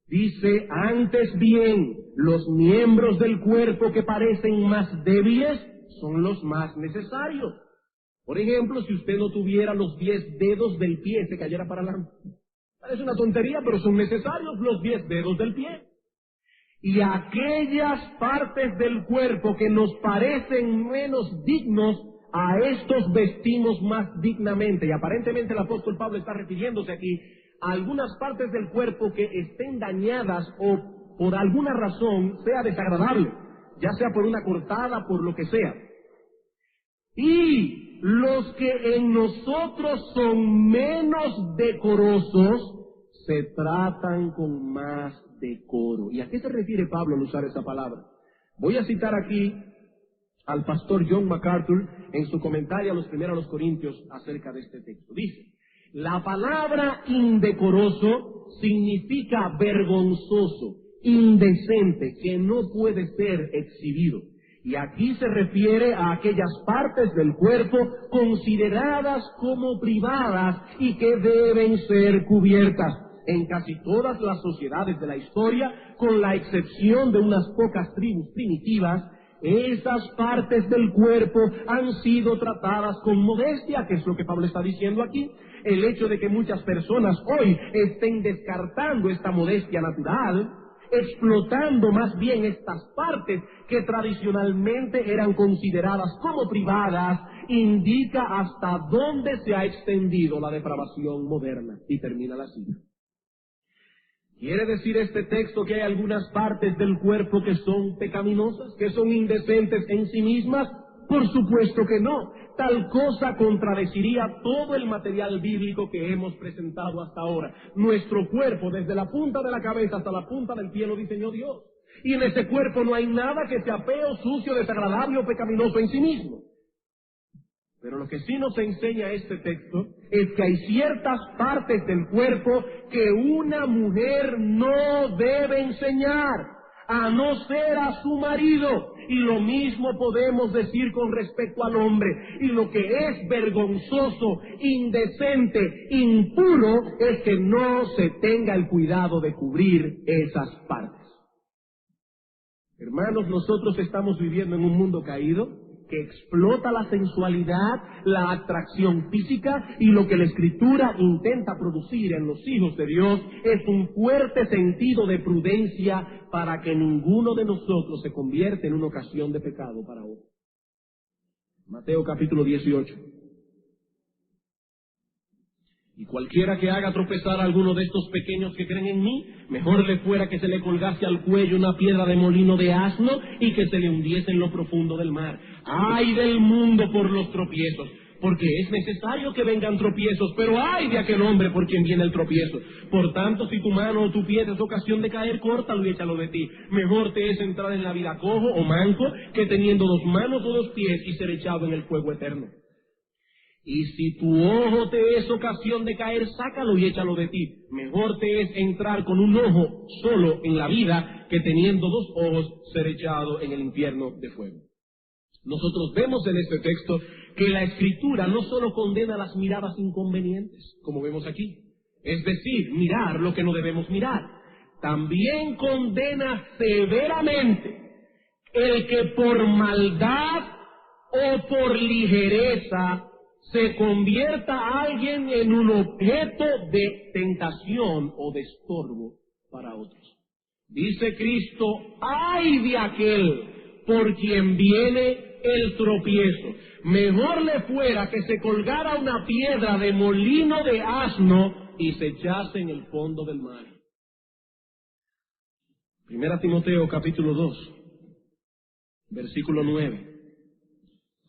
A: dice: antes bien, los miembros del cuerpo que parecen más débiles son los más necesarios. Por ejemplo, si usted no tuviera los 10 dedos del pie, se cayera para adelante. Parece una tontería, pero son necesarios los 10 dedos del pie. Y aquellas partes del cuerpo que nos parecen menos dignos, a estos vestimos más dignamente. Y aparentemente el apóstol Pablo está refiriéndose aquí a algunas partes del cuerpo que estén dañadas o por alguna razón sea desagradable.
B: ya sea por una cortada, por lo que sea. Y los que en nosotros son menos decorosos, se tratan con más decoro. ¿Y a qué se refiere Pablo al usar esa palabra? Voy a citar aquí al pastor John MacArthur en su comentario a los primeros Corintios acerca de este texto. Dice: la palabra indecoroso significa vergonzoso, indecente, que no puede ser exhibido. Y aquí se refiere a aquellas partes del cuerpo consideradas como privadas y que deben ser cubiertas. En casi todas las sociedades de la historia, con la excepción de unas pocas tribus primitivas, esas partes del cuerpo han sido tratadas con modestia, que es lo que Pablo está diciendo aquí. El hecho de que muchas personas hoy estén descartando esta modestia natural, explotando más bien estas partes que tradicionalmente eran consideradas como privadas, indica hasta dónde se ha extendido la depravación moderna. Y termina la cita. ¿Quiere decir este texto que hay algunas partes del cuerpo que son pecaminosas, que son indecentes en sí mismas? Por supuesto que no. Tal cosa contradeciría todo el material bíblico que hemos presentado hasta ahora. Nuestro cuerpo, desde la punta de la cabeza hasta la punta del pie, lo diseñó Dios. Y en ese cuerpo no hay nada que sea feo, sucio, desagradable o pecaminoso en sí mismo. Pero lo que sí nos enseña este texto es que hay ciertas partes del cuerpo que una mujer no debe enseñar, a no ser a su marido. Y lo mismo podemos decir con respecto al hombre. Y lo que es vergonzoso, indecente, impuro, es que no se tenga el cuidado de cubrir esas partes. Hermanos, nosotros estamos viviendo en un mundo caído que explota la sensualidad, la atracción física, y lo que la Escritura intenta producir en los hijos de Dios es un fuerte sentido de prudencia para que ninguno de nosotros se convierta en una ocasión de pecado para otro. Mateo capítulo 18. Y cualquiera que haga tropezar a alguno de estos pequeños que creen en mí, mejor le fuera que se le colgase al cuello una piedra de molino de asno y que se le hundiese en lo profundo del mar. ¡Ay del mundo por los tropiezos! Porque es necesario que vengan tropiezos, pero ¡ay de aquel hombre por quien viene el tropiezo! Por tanto, si tu mano o tu pie es ocasión de caer, córtalo y échalo de ti. Mejor te es entrar en la vida cojo o manco que teniendo 2 manos o 2 pies y ser echado en el fuego eterno. Y si tu ojo te es ocasión de caer, sácalo y échalo de ti. Mejor te es entrar con un ojo solo en la vida que teniendo 2 ojos ser echado en el infierno de fuego. Nosotros vemos en este texto que la Escritura no solo condena las miradas inconvenientes, como vemos aquí, es decir, mirar lo que no debemos mirar, también condena severamente el que por maldad o por ligereza se convierta a alguien en un objeto de tentación o de estorbo para otros. Dice Cristo: ¡ay de aquel por quien viene el tropiezo! Mejor le fuera que se colgara una piedra de molino de asno y se echase en el fondo del mar. 1 Timoteo capítulo 2, versículo 9.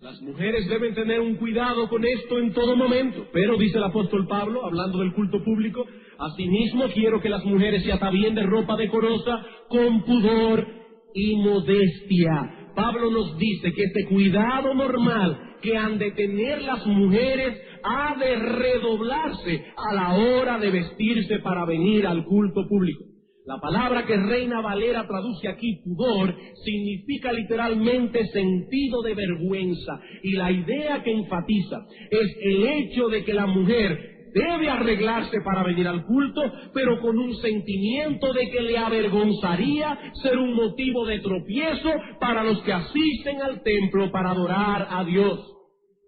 B: Las mujeres deben tener un cuidado con esto en todo momento. Pero, dice el apóstol Pablo, hablando del culto público, asimismo quiero que las mujeres se atavíen de ropa decorosa, con pudor y modestia. Pablo nos dice que este cuidado normal que han de tener las mujeres ha de redoblarse a la hora de vestirse para venir al culto público. La palabra que Reina Valera traduce aquí, pudor, significa literalmente sentido de vergüenza. Y la idea que enfatiza es el hecho de que la mujer debe arreglarse para venir al culto, pero con un sentimiento de que le avergonzaría ser un motivo de tropiezo para los que asisten al templo para adorar a Dios.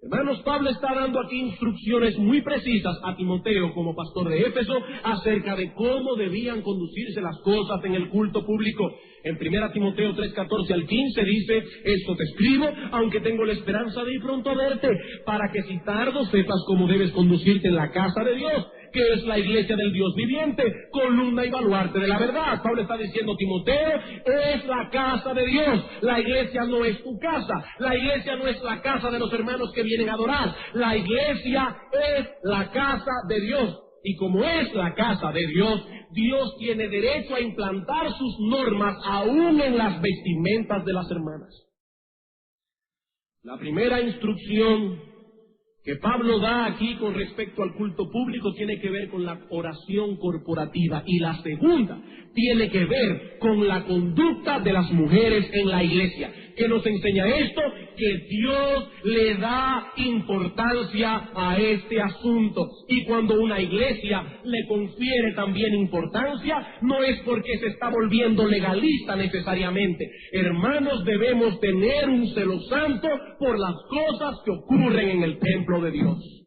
B: Hermanos, Pablo está dando aquí instrucciones muy precisas a Timoteo como pastor de Éfeso acerca de cómo debían conducirse las cosas en el culto público. En 1 Timoteo 3:14 al 15 dice: esto te escribo, aunque tengo la esperanza de ir pronto a verte, para que si tardo sepas cómo debes conducirte en la casa de Dios, que es la iglesia del Dios viviente, columna y baluarte de la verdad. Pablo está diciendo, Timoteo, es la casa de Dios. La iglesia no es tu casa. La iglesia no es la casa de los hermanos que vienen a adorar. La iglesia es la casa de Dios. Y como es la casa de Dios, Dios tiene derecho a implantar sus normas aún en las vestimentas de las hermanas. La primera instrucción que Pablo da aquí con respecto al culto público tiene que ver con la oración corporativa, y la segunda tiene que ver con la conducta de las mujeres en la iglesia. ¿Qué nos enseña esto? Que Dios le da importancia a este asunto, y cuando una iglesia le confiere también importancia, no es porque se está volviendo legalista necesariamente. Hermanos, debemos tener un celo santo por las cosas que ocurren en el templo de Dios.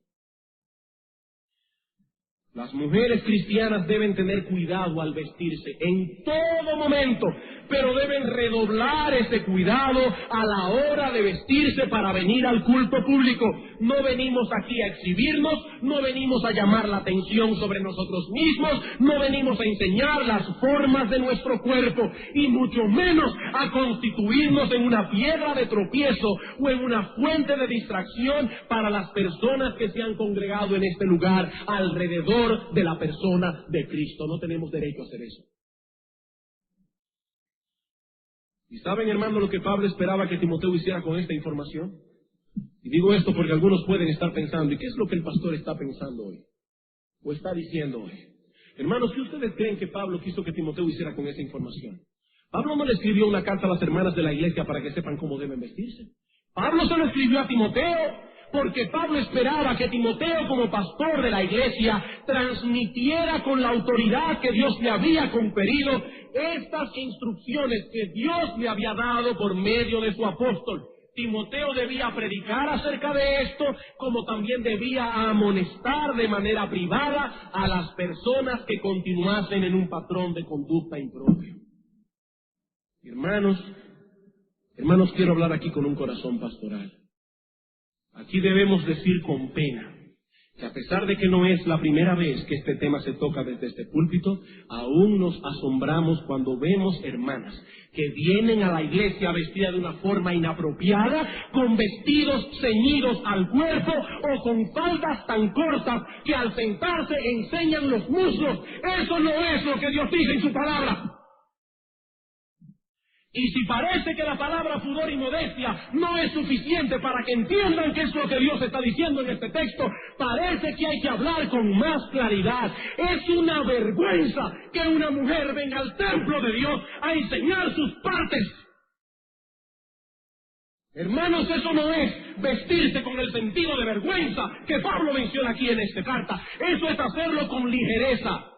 B: Las mujeres cristianas deben tener cuidado al vestirse en todo momento, pero deben redoblar ese cuidado a la hora de vestirse para venir al culto público. No venimos aquí a exhibirnos, no venimos a llamar la atención sobre nosotros mismos, no venimos a enseñar las formas de nuestro cuerpo, y mucho menos a constituirnos en una piedra de tropiezo o en una fuente de distracción para las personas que se han congregado en este lugar alrededor de la persona de Cristo. No tenemos derecho a hacer eso. ¿Y saben, hermano, lo que Pablo esperaba que Timoteo hiciera con esta información? Y digo esto porque algunos pueden estar pensando, ¿y qué es lo que el pastor está pensando hoy? ¿O está diciendo hoy? Hermanos, ¿qué ustedes creen que Pablo quiso que Timoteo hiciera con esa información? Pablo no le escribió una carta a las hermanas de la iglesia para que sepan cómo deben vestirse. Pablo se lo escribió a Timoteo porque Pablo esperaba que Timoteo, como pastor de la iglesia, transmitiera con la autoridad que Dios le había conferido estas instrucciones que Dios le había dado por medio de su apóstol. Timoteo debía predicar acerca de esto, como también debía amonestar de manera privada a las personas que continuasen en un patrón de conducta impropio. Hermanos, quiero hablar aquí con un corazón pastoral. Aquí debemos decir con pena que a pesar de que no es la primera vez que este tema se toca desde este púlpito, aún nos asombramos cuando vemos hermanas que vienen a la iglesia vestidas de una forma inapropiada, con vestidos ceñidos al cuerpo o con faldas tan cortas que al sentarse enseñan los muslos. Eso no es lo que Dios dice en su palabra. Y si parece que la palabra pudor y modestia no es suficiente para que entiendan qué es lo que Dios está diciendo en este texto, parece que hay que hablar con más claridad. Es una vergüenza que una mujer venga al templo de Dios a enseñar sus partes. Hermanos, eso no es vestirse con el sentido de vergüenza que Pablo menciona aquí en esta carta. Eso es hacerlo con ligereza.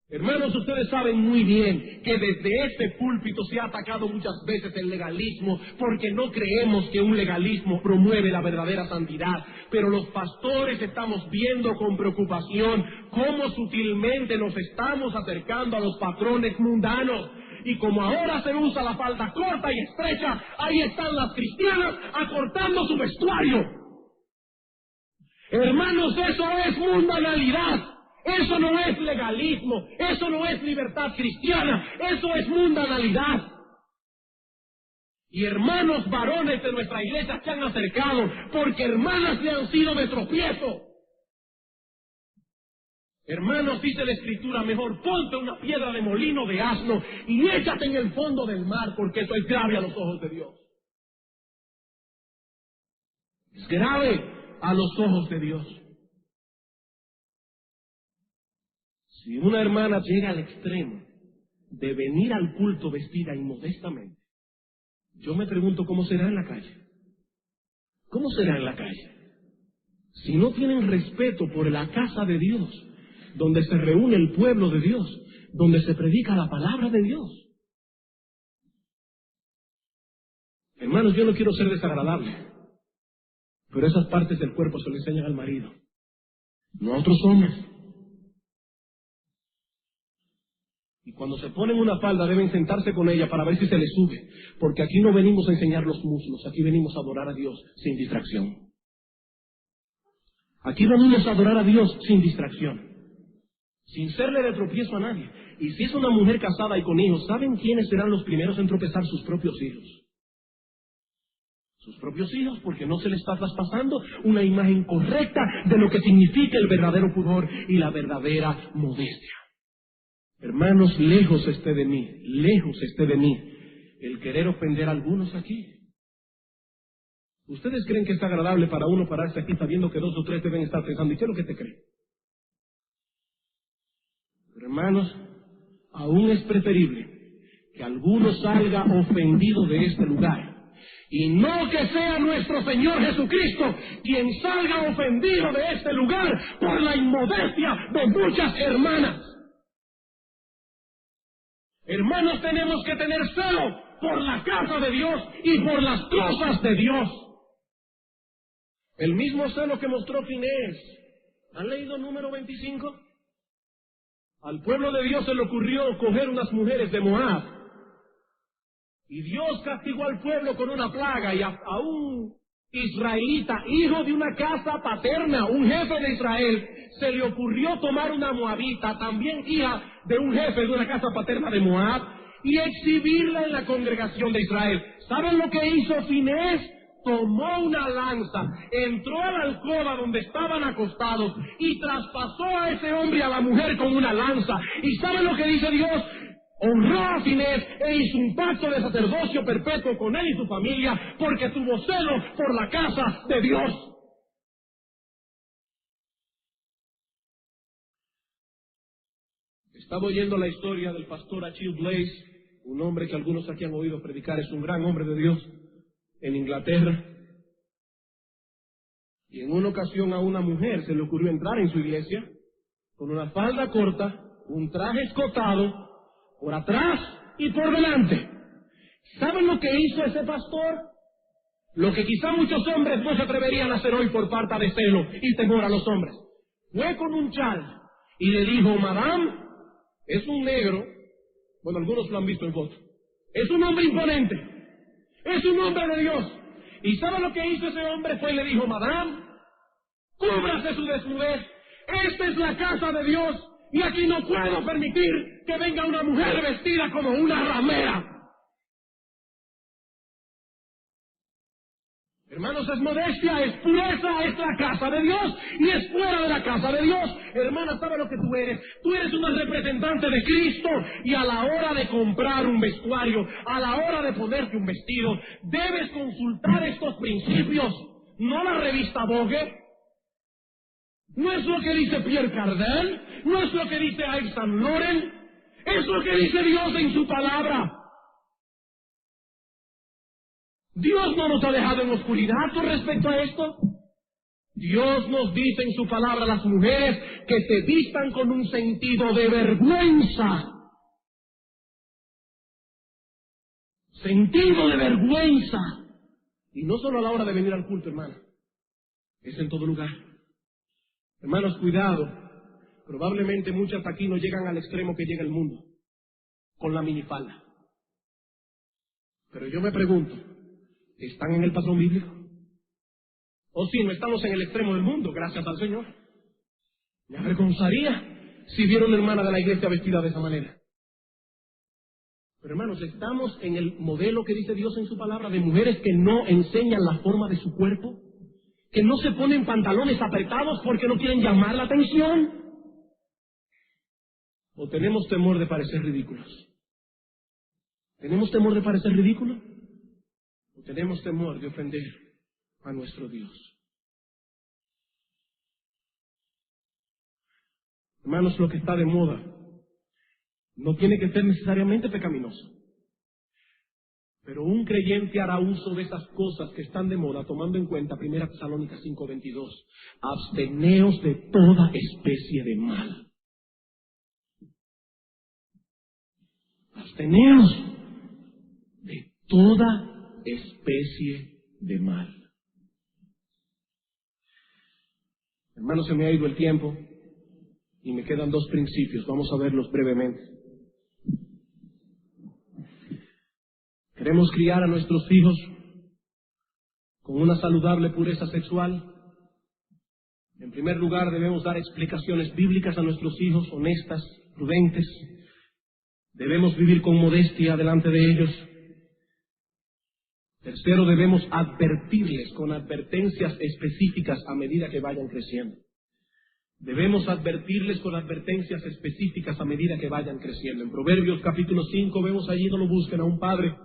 B: Hermanos, ustedes saben muy bien que desde este púlpito se ha atacado muchas veces el legalismo, porque no creemos que un legalismo promueve la verdadera santidad. Pero los pastores estamos viendo con preocupación cómo sutilmente nos estamos acercando a los patrones mundanos. Y como ahora se usa la falda corta y estrecha, ahí están las cristianas acortando su vestuario. Hermanos, eso es mundanalidad. Eso no es legalismo, eso no es libertad cristiana, eso es mundanalidad. Y hermanos varones de nuestra iglesia se han acercado porque hermanas le han sido de tropiezo. Hermanos, dice la Escritura, mejor ponte una piedra de molino de asno y échate en el fondo del mar, porque eso es grave a los ojos de Dios. Es grave a los ojos de Dios. Si una hermana llega al extremo de venir al culto vestida inmodestamente, yo me pregunto cómo será en la calle. ¿Cómo será en la calle? Si no tienen respeto por la casa de Dios, donde se reúne el pueblo de Dios, donde se predica la palabra de Dios. Hermanos, yo no quiero ser desagradable, pero esas partes del cuerpo se le enseñan al marido, no a otros hombres. Y cuando se ponen una falda deben sentarse con ella para ver si se les sube, porque aquí no venimos a enseñar los muslos, aquí venimos a adorar a Dios sin distracción. Aquí venimos a adorar a Dios sin distracción, sin serle de tropiezo a nadie. Y si es una mujer casada y con hijos, ¿saben quiénes serán los primeros en tropezar? Sus propios hijos. Sus propios hijos, porque no se les está traspasando una imagen correcta de lo que significa el verdadero pudor y la verdadera modestia. Hermanos, lejos esté de mí el querer ofender a algunos aquí. ¿Ustedes creen que es agradable para uno pararse aquí sabiendo que 2 o 3 deben estar pensando, ¿y qué es lo que te cree? Pero hermanos, aún es preferible que alguno salga ofendido de este lugar, y no que sea nuestro Señor Jesucristo quien salga ofendido de este lugar por la inmodestia de muchas hermanas. Hermanos, tenemos que tener celo por la casa de Dios y por las cosas de Dios. El mismo celo que mostró Finés. ¿Han leído Número 25? Al pueblo de Dios se le ocurrió coger unas mujeres de Moab. Y Dios castigó al pueblo con una plaga, y a un israelita, hijo de una casa paterna, un jefe de Israel, se le ocurrió tomar una moabita, también hija de un jefe de una casa paterna de Moab, y exhibirla en la congregación de Israel. ¿Saben lo que hizo Finés? Tomó una lanza, entró a la alcoba donde estaban acostados y traspasó a ese hombre y a la mujer con una lanza. ¿Y saben lo que dice Dios? Honró a Finés e hizo un pacto de sacerdocio perpetuo con él y su familia, porque tuvo celo por la casa de Dios. Estaba oyendo la historia del pastor Achille Blaze, un hombre que algunos aquí han oído predicar, es un gran hombre de Dios, en Inglaterra. Y en una ocasión a una mujer se le ocurrió entrar en su iglesia con una falda corta, un traje escotado, por atrás y por delante. ¿Saben lo que hizo ese pastor? Lo que quizá muchos hombres no se atreverían a hacer hoy por falta de celo y temor a los hombres. Fue con un chal y le dijo: Madame, es un negro, bueno, algunos lo han visto en foto, es un hombre imponente, es un hombre de Dios. ¿Y sabe lo que hizo ese hombre? Fue y le dijo: Madame, cúbrase su desnudez, esta es la casa de Dios, y aquí no puedo permitir que venga una mujer vestida como una ramera. Hermanos, es modestia, es pureza, es la casa de Dios y es fuera de la casa de Dios. Hermana, ¿sabe lo que tú eres? Tú eres una representante de Cristo, y a la hora de comprar un vestuario, a la hora de ponerte un vestido, debes consultar estos principios, no la revista Vogue. No es lo que dice Pierre Cardin, no es lo que dice Yves Saint Laurent, es lo que dice Dios en su palabra. Dios no nos ha dejado en oscuridad con respecto a esto. Dios nos dice en su palabra a las mujeres que se vistan con un sentido de vergüenza. Sentido de vergüenza. Y no solo a la hora de venir al culto, hermana. Es en todo lugar. Hermanos, cuidado. Probablemente muchas aquí no llegan al extremo que llega el mundo, con la minifalda. Pero yo me pregunto, ¿están en el patrón bíblico? O si no estamos en el extremo del mundo, gracias al Señor. Me avergonzaría si viera una hermana de la iglesia vestida de esa manera. Pero hermanos, estamos en el modelo que dice Dios en su palabra, de mujeres que no enseñan la forma de su cuerpo, que no se ponen pantalones apretados porque no quieren llamar la atención. ¿O tenemos temor de parecer ridículos? ¿Tenemos temor de parecer ridículos? ¿O tenemos temor de ofender a nuestro Dios? Hermanos, lo que está de moda no tiene que ser necesariamente pecaminoso. Pero un creyente hará uso de esas cosas que están de moda, tomando en cuenta 1 Tesalónicas 5:22. Absteneos de toda especie de mal. Absteneos de toda especie de mal. Hermanos, se me ha ido el tiempo y me quedan 2 principios. Vamos a verlos brevemente. ¿Queremos criar a nuestros hijos con una saludable pureza sexual?
A: En primer lugar, debemos dar explicaciones bíblicas a nuestros hijos, honestas, prudentes. Debemos vivir con modestia delante de ellos. Tercero, debemos advertirles con advertencias específicas a medida que vayan creciendo. Debemos advertirles con advertencias específicas a medida que vayan creciendo. En Proverbios capítulo 5 vemos allí, no lo busquen, a un padre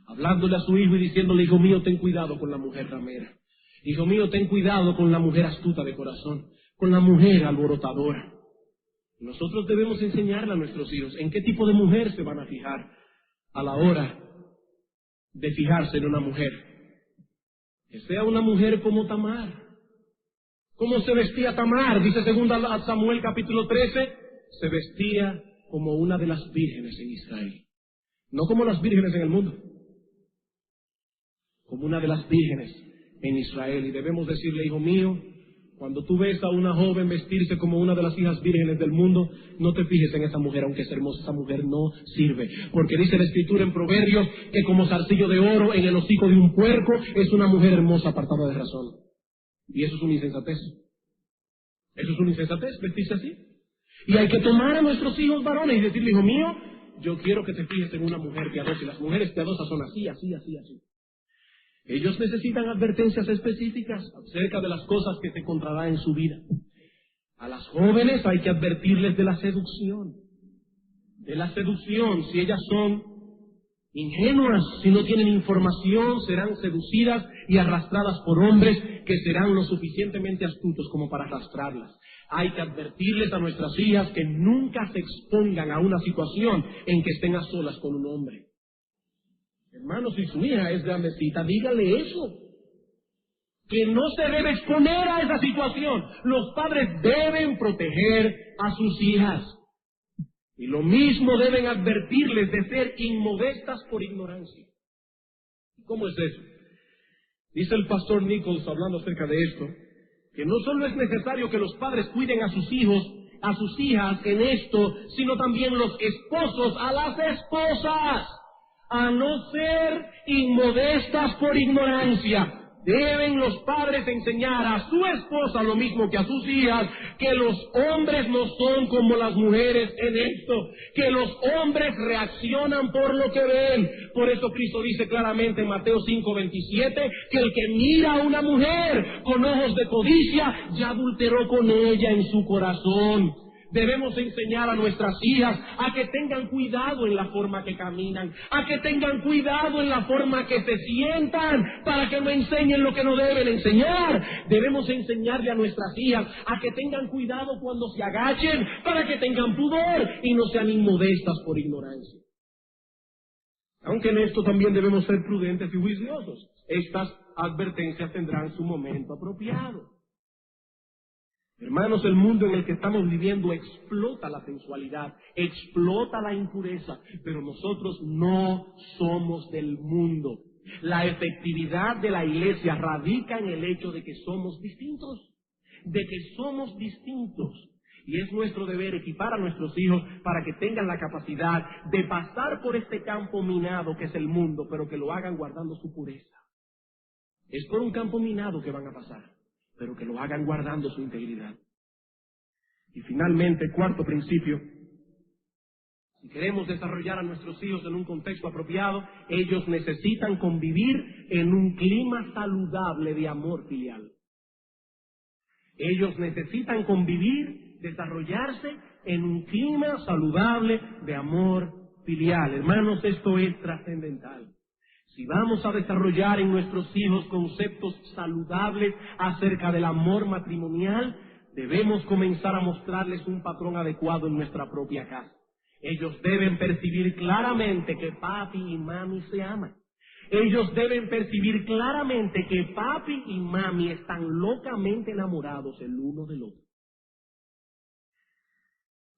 A: hablándole a su hijo y diciéndole: hijo mío, ten cuidado con la mujer ramera. Hijo mío, ten cuidado con la mujer astuta de corazón, con la mujer alborotadora. Nosotros debemos enseñarle a nuestros hijos en qué tipo de mujer se van a fijar a la hora de fijarse en una mujer. Que sea una mujer como Tamar. ¿Cómo se vestía Tamar? Dice 2 Samuel capítulo 13, se vestía como una de las vírgenes en Israel. No como las vírgenes en el mundo, como una de las vírgenes en Israel. Y debemos decirle: hijo mío, cuando tú ves a una joven vestirse como una de las hijas vírgenes del mundo, no te fijes en esa mujer, aunque es hermosa, esa mujer no sirve. Porque dice la Escritura en Proverbios que como zarcillo de oro en el hocico de un puerco es una mujer hermosa apartada de razón. Y eso es una insensatez. Eso es una insensatez, vestirse así. Y hay que tomar a nuestros hijos varones y decirle: hijo mío, yo quiero que te fijes en una mujer piadosa. Y las mujeres piadosas son así, así, así, así. Ellos necesitan advertencias específicas acerca de las cosas que se encontrarán en su vida. A las jóvenes hay que advertirles de la seducción. De la seducción. Si ellas son ingenuas, si no tienen información, serán seducidas y arrastradas por hombres que serán lo suficientemente astutos como para arrastrarlas. Hay que advertirles a nuestras hijas que nunca se expongan a una situación en que estén a solas con un hombre. Hermanos, si su hija es grandecita, dígale eso. Que no se debe exponer a esa situación. Los padres deben proteger a sus hijas. Y lo mismo deben advertirles de ser inmodestas por ignorancia. ¿Cómo es eso? Dice el pastor Nichols, hablando acerca de esto, que no solo es necesario que los padres cuiden a sus hijos, a sus hijas en esto, sino también los esposos a las esposas. A no ser inmodestas por ignorancia. Deben los padres enseñar a su esposa lo mismo que a sus hijas, que los hombres no son como las mujeres en esto, que los hombres reaccionan por lo que ven. Por eso Cristo dice claramente en Mateo 5:27, que el que mira a una mujer con ojos de codicia, ya adulteró con ella en su corazón. Debemos enseñar a nuestras hijas a que tengan cuidado en la forma que caminan, a que tengan cuidado en la forma que se sientan, para que no enseñen lo que no deben enseñar. Debemos enseñarle a nuestras hijas a que tengan cuidado cuando se agachen, para que tengan pudor y no sean inmodestas por ignorancia. Aunque en esto también debemos ser prudentes y juiciosos. Estas advertencias tendrán su momento apropiado. Hermanos, el mundo en el que estamos viviendo explota la sensualidad, explota la impureza, pero nosotros no somos del mundo. La efectividad de la iglesia radica en el hecho de que somos distintos, Y es nuestro deber equipar a nuestros hijos para que tengan la capacidad de pasar por este campo minado que es el mundo, pero que lo hagan guardando su pureza. Es por un campo minado que van a pasar, pero que lo hagan guardando su integridad. Y finalmente, cuarto principio, si queremos desarrollar a nuestros hijos en un contexto apropiado, ellos necesitan convivir en un clima saludable de amor filial. Ellos necesitan convivir, desarrollarse en un clima saludable de amor filial. Hermanos, esto es trascendental. Si vamos a desarrollar en nuestros hijos conceptos saludables acerca del amor matrimonial, debemos comenzar a mostrarles un patrón adecuado en nuestra propia casa. Ellos deben percibir claramente que papi y mami se aman. Ellos deben percibir claramente que papi y mami están locamente enamorados el uno del otro.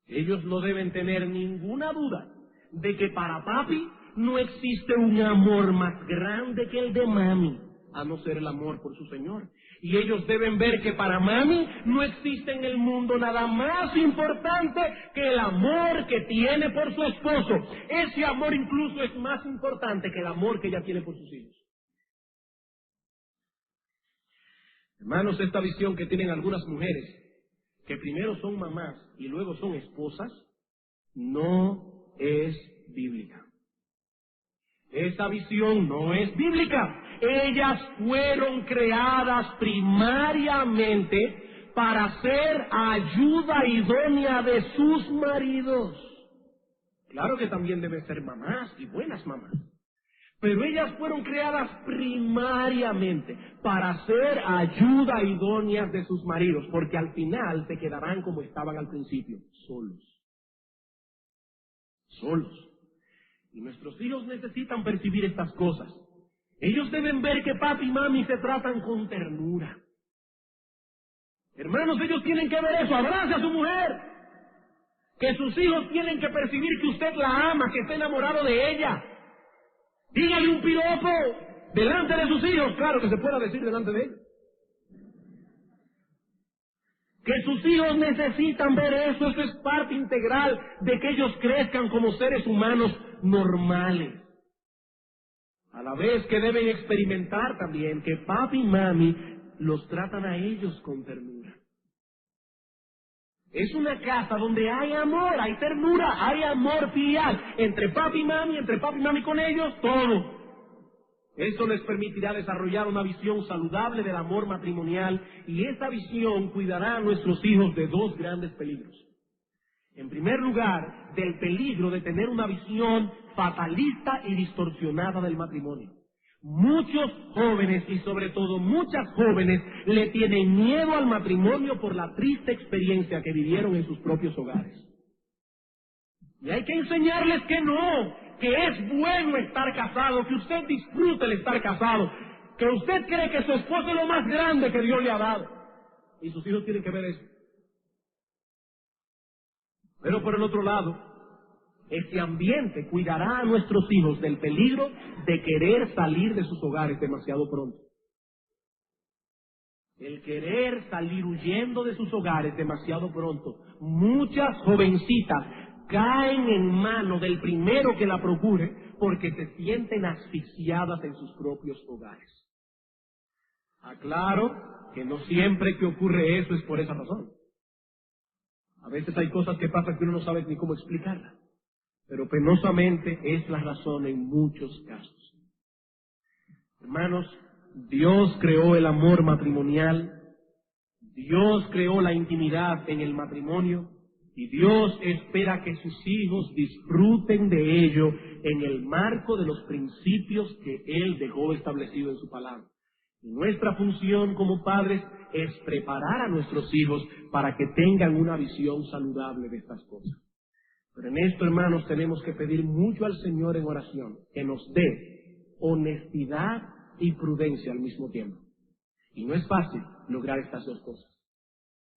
A: Ellos no deben tener ninguna duda de que para papi no existe un amor más grande que el de mami, a no ser el amor por su Señor. Y ellos deben ver que para mami no existe en el mundo nada más importante que el amor que tiene por su esposo. Ese amor incluso es más importante que el amor que ella tiene por sus hijos. Hermanos, esta visión que tienen algunas mujeres, que primero son mamás y luego son esposas, no es bíblica. Esa visión no es bíblica. Ellas fueron creadas primariamente para ser ayuda idónea de sus maridos. Claro que también deben ser mamás y buenas mamás, pero ellas fueron creadas primariamente para ser ayuda idóneas de sus maridos, porque al final se quedarán como estaban al principio, solos. Solos. Y nuestros hijos necesitan percibir estas cosas. Ellos deben ver que papi y mami se tratan con ternura. Hermanos, ellos tienen que ver eso. Abrace a su mujer. Que sus hijos tienen que percibir que usted la ama, que está enamorado de ella. Dígale un piropo delante de sus hijos. Claro que se pueda decir delante de ellos. Que sus hijos necesitan ver eso. Eso es parte integral de que ellos crezcan como seres humanos normales. A la vez que deben experimentar también que papi y mami los tratan a ellos con ternura. Es una casa donde hay amor, hay ternura, hay amor filial. Entre papi y mami con ellos, todo. Eso les permitirá desarrollar una visión saludable del amor matrimonial, y esa visión cuidará a nuestros hijos de dos grandes peligros. En primer lugar, del peligro de tener una visión fatalista y distorsionada del matrimonio. Muchos jóvenes, y sobre todo muchas jóvenes, le tienen miedo al matrimonio por la triste experiencia que vivieron en sus propios hogares. Y hay que enseñarles que no, que es bueno estar casado, que usted disfrute el estar casado, que usted cree que su esposo es lo más grande que Dios le ha dado. Y sus hijos tienen que ver eso. Pero por el otro lado, este ambiente cuidará a nuestros hijos del peligro de querer salir de sus hogares demasiado pronto. El querer salir huyendo de sus hogares demasiado pronto. Muchas jovencitas caen en manos del primero que la procure porque se sienten asfixiadas en sus propios hogares. Aclaro que no siempre que ocurre eso es por esa razón. A veces hay cosas que pasan que uno no sabe ni cómo explicarlas, pero penosamente es la razón en muchos casos. Hermanos, Dios creó el amor matrimonial, Dios creó la intimidad en el matrimonio, y Dios espera que sus hijos disfruten de ello en el marco de los principios que Él dejó establecido en su palabra. Y nuestra función como padres es preparar a nuestros hijos para que tengan una visión saludable de estas cosas. Pero en esto, hermanos, tenemos que pedir mucho al Señor en oración, que nos dé honestidad y prudencia al mismo tiempo. Y no es fácil lograr estas dos cosas.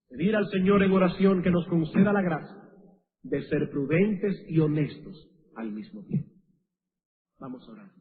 A: Pedir al Señor en oración que nos conceda la gracia de ser prudentes y honestos al mismo tiempo. Vamos a orar.